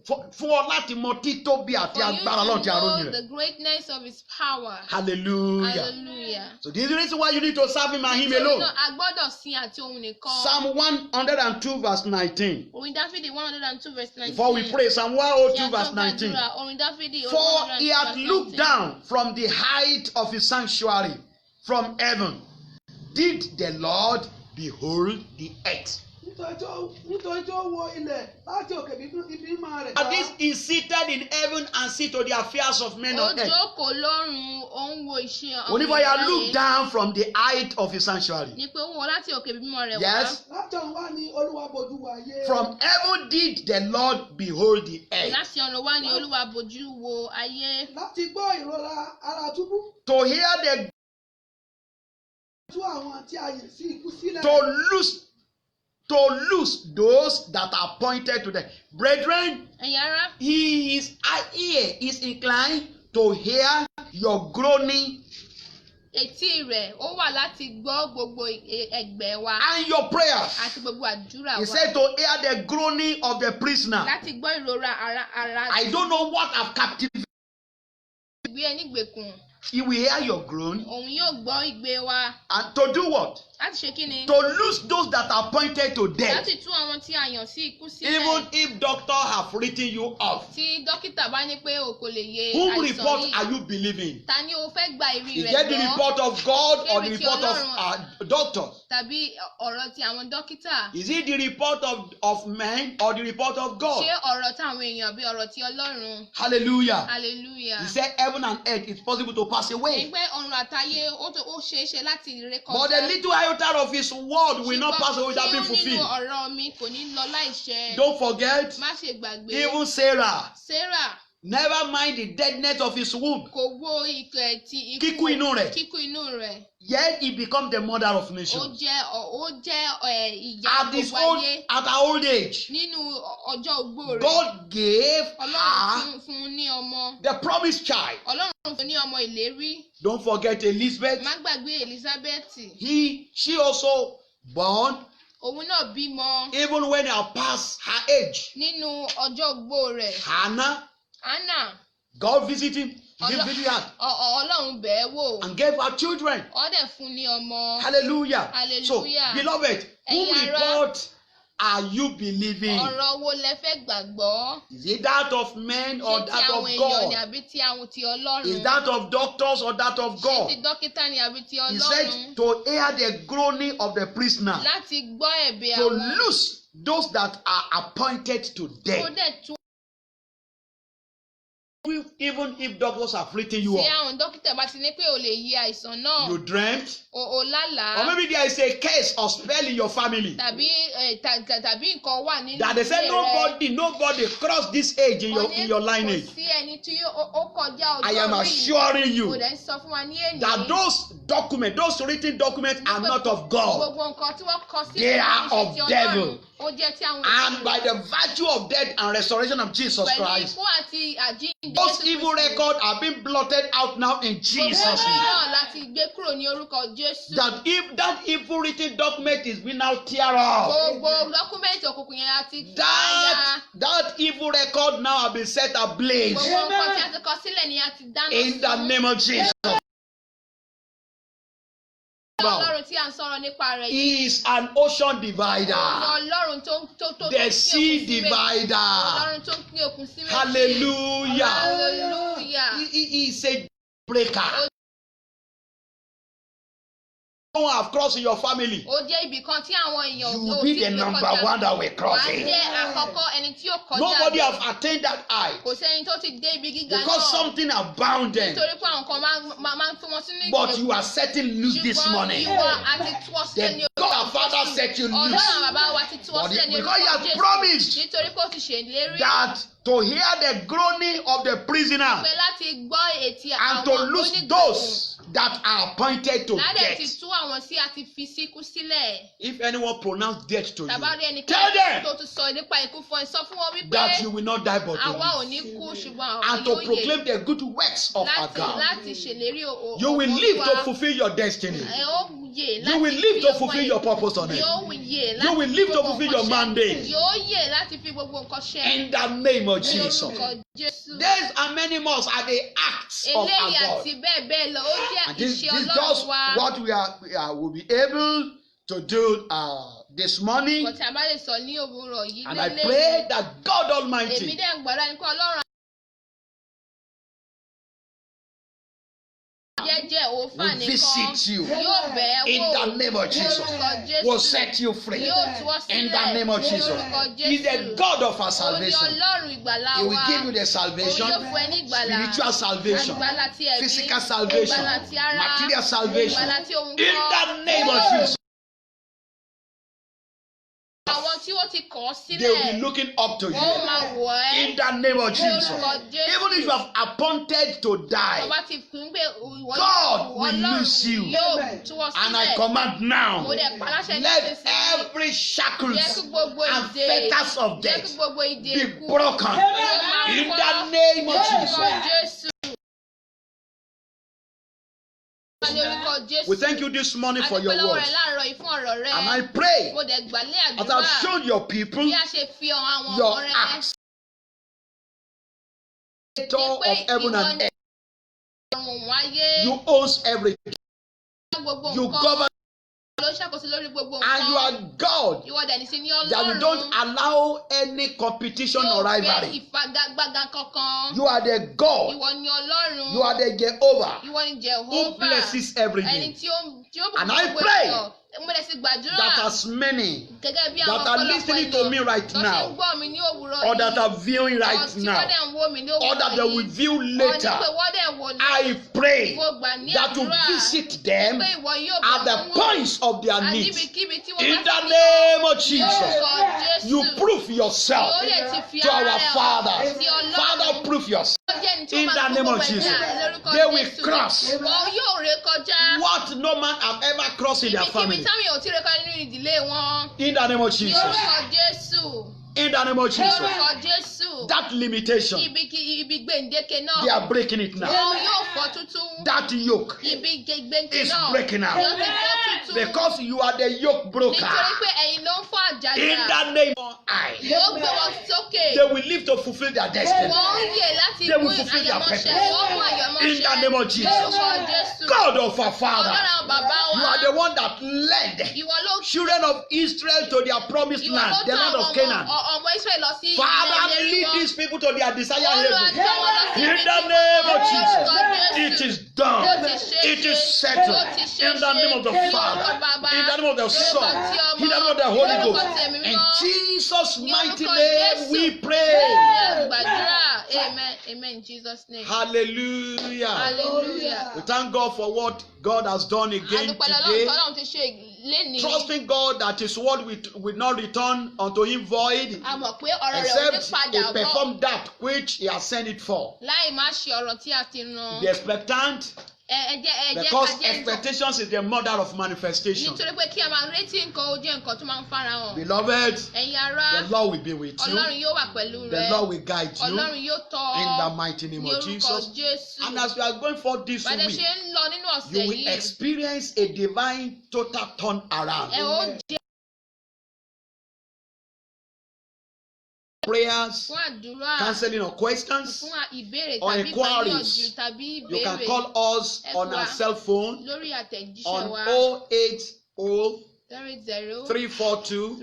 Fún ọ láti mọ títóbi àti For you agbára Ọlọ́run tí to a know ròyìn the rẹ̀. greatness of his power. Hallelujah. Hallelujah. So this is the reason why you need to serve him and him Nítorí alone. náà, a gbọ́dọ̀ sin àti òun nìkan. Psalm 102 verse 19. Orin Dáfídì 102 verse 19. Before we pray, Psalm 102 verse 19. Orin Dáfídì For he 102 hath verse looked 19. down from the height of his sanctuary from heaven. Did the Lord behold the earth? Nítorí tí ó wo ilẹ̀ láti òkè ibi mímọ́ rẹ̀. And this is seated in heaven and see to the affairs of men Ó on earth. jókòó lọ́run, ó ń wo iṣẹ́ àwọn Only for he ènìyàn had looked láyé. down from the height of his sanctuary. Ní pé ó wọ láti òkè mímọ́ rẹ̀ wá. Yes. Láti ọ̀run wá ní Olúwa bojú wo ayé. From heaven did the Lord behold the earth. Láti ọ̀run wá ni Olúwa bojú wo ayé. Láti gbọ́ ìrora ara túbú. To hear the Tú àwọn tí a yàn sí ikú sílẹ̀. to loose those that are appointed to them. Brethren, Ẹ̀yin ará, his ear is inclined to hear your groaning etí rẹ̀ ó wà láti gbọ́ gbogbo ẹ̀gbẹ́ wa and your prayers. àti gbogbo àdúrà He wa. said to hear the groaning of the prisoner. Láti gbọ́ ìrora ara I don't know what have captivated. ìgbé ẹni gbèkùn. He will hear your groan. Òun yóò gbọ́ ìgbé wa And to do what? láti ṣe kí ni. To lose those that are appointed to death. láti tú àwọn tí a yàn sí ikú sílẹ̀. Even if doctor have written you off. tí dókítà bá ní pé o kò lè yé Whom àìsàn report yìí. are you believing? ta ni o fẹ́ gba ìrì Is rẹ̀ that the gbọ́? report of God or the Ṣé report of doctors? tàbí ọ̀rọ̀ ti àwọn dókítà. Is it the report of men or the report of God? ṣé ọ̀rọ̀ táwọn èèyàn bí ọ̀rọ̀ ti Ọlọ́run. Hallelujah. hallelujah. He said heaven and earth is possible to pass away. ẹgbẹ́ ọ̀run àtayé ó ṣeé ṣe láti ré kọjá. But the little iota of his word will not pass away without being ṣùgbọ́n tí ó nínú fulfilled. ọ̀rọ̀ mi kò ní lọ láìṣẹ. Don't forget, má ṣe gbàgbé. even Sarah, Sarah never mind the deadness of his womb. kò wo ikẹ̀ ti ikú. Kíkú inú rẹ̀. kíkú inú rẹ̀. Yet he become the mother of ó nations. jẹ́ ìyá At his gbogbo old, ayé. at her old age, nínú ọjọ́ ogbó rẹ̀. God gave Ọlọ́run her fún un ní ọmọ. the promised child. Ọlọ́run fún un ní ọmọ ìlérí. Don't forget Elizabeth. má gbàgbé Elizabeth. She also born òun náà bímọ. even when her past her age. nínú ọjọ́ ogbó rẹ̀. Hannah, Anna. God visited her Ọlọ́run bẹ̀ẹ́ wò. and gave her children. Ó dẹ̀ fún ní ọmọ. Hallelujah. So, Hallelujah. beloved, whom Ẹ̀yin ará. report are you believing? ọ̀rọ̀ wo lẹ fẹ́ gbàgbọ́? Is it that of men or ṣé ti that àwọn of èèyàn ni God? àbí ti àwọn ti Ọlọ́run? Is that of doctors or that of ṣé ti God? dókítà ni àbí ti He Ọlọ́run? said to hear the groaning of the prisoner, láti gbọ́ ẹ̀bẹ̀ to àwọn. loose those that are appointed to ó death. dẹ̀ tú. Even if doctors have written you tí off, àwọn dókítà bá ti ní pé o lè yí àìsàn náà. you dreamt, o lálàá. or maybe there is a case or spell in your family tàbí tàbí nǹkan wà nínú that they say rẹ. nobody cross this age in your lineage. kò sí ẹni tí ó kọjá I am ọjọ́ orí. assuring kò you dẹ̀ sọ fún wa ní ènìyàn. that those written documents are not of God, gbogbo nǹkan tí wọ́n kọ sílẹ̀ They are kì í ṣe of ti Ọlọ́run. devil. ó jẹ́ ti àwọn and by the virtue of death and resurrection of Jesus pẹ̀lú Christ, ikú àti àjíǹde those Jésù evil Kristi. records are being blotted out now in Jesus' gbogbo name. náà láti gbé kúrò ní orúkọ Jésù. That if that evil written document is being now tear off, gbogbo dọ́kúmẹ́ǹtì òkùnkùn yẹn àti that evil record now have been set ablaze gbogbo nǹkan tí a ti kọ sílẹ̀ ni a ti dáná in the name of Jesus. Ọlọ́run tí a ń sọ̀rọ̀ nípa rẹ̀ yìí. He is an ocean Òun divider, ni Ọlọ́run tó the pín sea òkun sí méjì. divider. Ọlọ́run tó pín òkun sí méjì. Hallelujah. Hallelujah. He is a breaker. No one have crossed in your family. Ó jẹ́ ibì kan tí àwọn èèyàn You ò will tí be ì the gbé number kọjá. one that will cross Wàá it. jẹ́ àkọ́kọ́ ẹni tí yóò kọjá. Nobody bẹ̀. have attained that high Kò sẹ́ni tó ti dé ibi gíga náà. because something abound them. Nítorí pé àwọn kan máa ń fún wọn sínú But you are setting loose this morning. Ṣùgbọ́n ìwọ àti tú ọ sílẹ̀ ní The God our Father set you Ọlọ́run loose. bàbá wa ti tú ọ But sílẹ̀ ní because he has orúkọ Jésù. promised Nítorí pé ó ti ṣèlérí. that to hear the groaning of the prisoner Pé láti gbọ́ ètí and to àwọn loose onígbèkùn. those that are appointed to Ládẹ̀ ti death. tú àwọn sí àti fi síkú sílẹ̀. If anyone pronounce death to Tàbá you, rí tell ẹnikẹ́ni them tó tún sọ nípa ikú fún ẹ sọ fún wọn wípé that you will not die but to àwa ò live. ní kú ṣùgbọ́n àwọn And to yóò yè. proclaim the good works of our God. Láti ṣèlérí You will Olúwa. live to fulfill your destiny. Ẹ ó yè You will láti live fi to ọkàn fulfill yìí- your purpose on it. Yóò yè You láti will fi live to gbogbo fulfill nǹkan your ṣẹ. mandate. Yóò yè láti fi gbogbo nǹkan ṣẹ. In the name of Ní Jesus. orúkọ Jésù. These and many more are the acts of our Eléyìí God. àti bẹ́ẹ̀ bẹ́ẹ̀ lọ, ó jẹ́ And this iṣẹ́ is Ọlọ́run just wa. what we will be able to do this morning. Nǹkan tí a bá lè sọ ní òwúrọ̀ yìí And I lélẹ́yìí. pray that God Èmi Almighty dẹ̀ ń gbàdúrà ní pé Ọlọ́run jẹ́jẹ́ òfà will nìkan visit you yóò bẹ̀ ẹ́ in wò. the name of Ní Jesus. orúkọ Jésù. Will set you free Yóò tú ọ sílẹ̀. in the name of Ní Jesus. orúkọ He's the Jésù. God of our Ó ní salvation. Ọlọ́run ìgbàlà He will wa. give you the salvation, Òun yóò fún ẹ ní ìgbàlà. spiritual salvation, Ìgbàlà ti ẹ̀mí. physical salvation, Ìgbàlà ti ara. material salvation. Ìgbàlà ti ohun In kan. the name of Jesus. Àwọn tí wọ́n ti kọ̀ ọ́ They will be sílẹ̀. looking up to Wọ́n you. máa wọ̀ ẹ́. In the name of Ní Jesus. orúkọ Jésù. Even if you have appointed to die, Bàbá ti fún pé ìwọ God will loose you. yóò tú ọ and I sílẹ̀. command now, Mo dẹ̀ paláṣẹ let nísinsìnyí. every Jẹ́ kí shackles gbogbo and ìdè. fetters of Jẹ́ kí death gbogbo ìdè be ikú. broken in the name of Jesus. Orúkọ Jésù. Ní orúkọ Jésù. We thank you this morning for your A dúpẹ́ lọ́wọ́ rẹ words. láàárọ̀ yìí fún ọ̀rọ̀ rẹ. And I pray, Mo dẹ̀ gbà lé as àdúrà. I've shown your people, Bí a ṣe fi hàn àwọn your ọ̀rẹ́ rẹ. acts, Creator of heaven and earth, Ọ̀run wáyé. you own everything. Gbogbo You nǹkan. govern ló ṣàkóso lórí gbogbo And you nǹkan. are God. Ìwọ dẹ̀ ní sí ní That you don't Ọlọ́run. allow any competition or Yóò fẹ́ rivalry. ìfagagbága kankan. You are the God. Ìwọ ni Ọlọ́run. You are the Jehovah Ìwọ ni who Jehovah. blesses Ẹni everything. tí ó And bùkún I gbogbo pray ènìyàn. Mo dẹ̀ sì gbàdúrà. That as many Gẹ́gẹ́ bí that àwọn are ọ̀pọ̀lọpọ̀ listening to me right tó ṣe ń now, gbọ́ mi ní òwúrọ̀ or that yìí. are viewing right Tí now, wọ́n dẹ̀ ń wò mí ní or òwúrọ̀ that they will yìí. view Ọdún later, pé wọ́n dẹ̀ wò ní. I pray Mo gbà ní that you àdúrà. visit them Pé ìwọ yóò at bẹ̀ the wọ́n wò. points of their Àti needs. ibikíbi tí wọ́n In bá the ti name of ní Jesus, orúkọ Jésù. you prove yourself Yóò lè ti fi to ara our rẹ̀ Father. hàn sí Ọlọ́run. Father, prove yourself. Ó jẹ́ ẹni tí ó In máa the ń name of gbogbo Jesus, ẹ̀dá lórúkọ they will Jésù. cross Wọ́n yóò ré kọjá. what no man have ever crossed in their Ibikíbi family. táwọn èèyàn ò tí ì ré kọjá nínú ìdílé wọn. In the name of Ní Jesus. orúkọ Jésù. In the name of Ní Jesus. orúkọ Jésù. That limitation, Ibi gbèǹdéke náà. they are breaking it now. Wọn yóò fọ́ tútú. That yoke Ibi gbèǹdéke is náà. breaking out. Yóò ti fọ́ tútú. Because you are the yoke broker. Nítorí pé ẹ̀yin ló ń fọ́ àjàgà. In the name of I, Yóò gbé wọn sókè. they will live to fulfill their destiny. Wọ́n ń yè láti They mú will fulfill their àyànmọ́ṣẹ́. purpose. Wọ́n mú àyànmọ́ṣẹ́. In the name of Jesus. Lórúkọ Jésù. God of our Father, Ọlọ́run àwọn bàbá wa. you are the one that led Ìwọ ló children of Israel to their promised ìwọ ló land, the tọ́ land àwọn of Canaan. ọmọ Israẹli lọ sí ilẹ̀ Father, ìlérí lead wọn. these people to their desired Olúwa heaven. tọ́ wọn lọ sí In ibi the tí name wọ́n of lọ. Jesus, Lórúkọ it Jésù. is done. Ó ti ṣe é It is ṣe. settled. Ó ti ṣe é In the name of the ṣe. Ní Father, orúkọ Bàbá. in the name of the Lórúkọ Son, ti Ọmọ. in the name of the Holy Lórúkọ Ghost. ti Ẹ̀mí In Mímọ́. Jesus' Ní mighty orúkọ name Jésù. we pray. Gbàdúrà. Amen. Amen. In Jesus' name. Hallelujah. Hallelujah. We thank God for what God has done again Adúpẹ́ lọ́lọ́run today. tọ́lọ́run ti ṣe lénìí. Trusting God that His word will not return unto Him void, A mọ̀ pé ọ̀rọ̀ rẹ̀ ò ní except padà He bọ̀. perform that which He has sent it for. Láì má ṣe ọ̀rọ̀ tí a ti rán. Be expectant, Ẹ jẹ́ because ká jẹ́ nǹkan. expectations is the mother of manifestation. Nítorí pé kí a máa retí nǹkan ó jẹ́ nǹkan tó máa ń farahàn. Beloved, Ẹ̀yin ará, the Lord will be with you. Ọlọ́run yóò wà pẹ̀lú The rẹ. Lord will guide you Ọlọ́run yóò tọ́ ọ in the mighty name ní of orúkọ Jesus. Jésù. And as we are going for this Bàdé week, ṣe ń lọ nínú ọ̀sẹ̀ you will yìí. experience a divine total turn around. Ẹ ó jẹ́ Prayers, fún àdúrà. counseling or questions, Fún ìbéèrè or tàbí inquiries. ìgbàníyànjú tàbí you can ìbéèrè call us on our cell phone lórí àtẹ̀jíṣẹ́ on wa. 080 30 342 342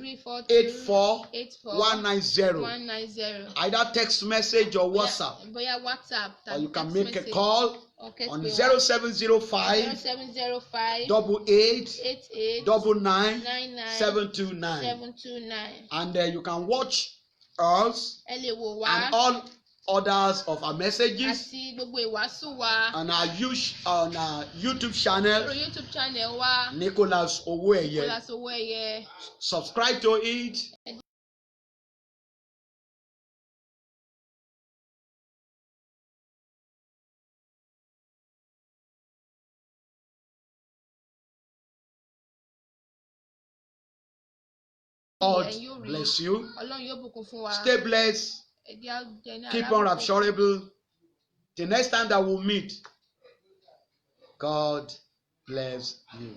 84 84 190. 190. Either text message or WhatsApp, Bóyá WhatsApp or tàbí you can text make a message. call Okay, on pé wá. 0705 0705 88 88 99 99 729. 729. And you can watch us Ẹ lè wò wá and all others of our messages àti gbogbo ìwàásù wa on our YouTube channel, lórí YouTube channel wa. Nicholas Owóẹ̀yẹ. Nicholas Owóẹ̀yẹ. Subscribe to it. God bless you. Ọlọ́run yóò bùkún fún wa. Stay blessed. Ẹ jẹ́ á jẹ́ ní Keep àlàáfíà. unrapturable. The next time that we'll meet, God bless you.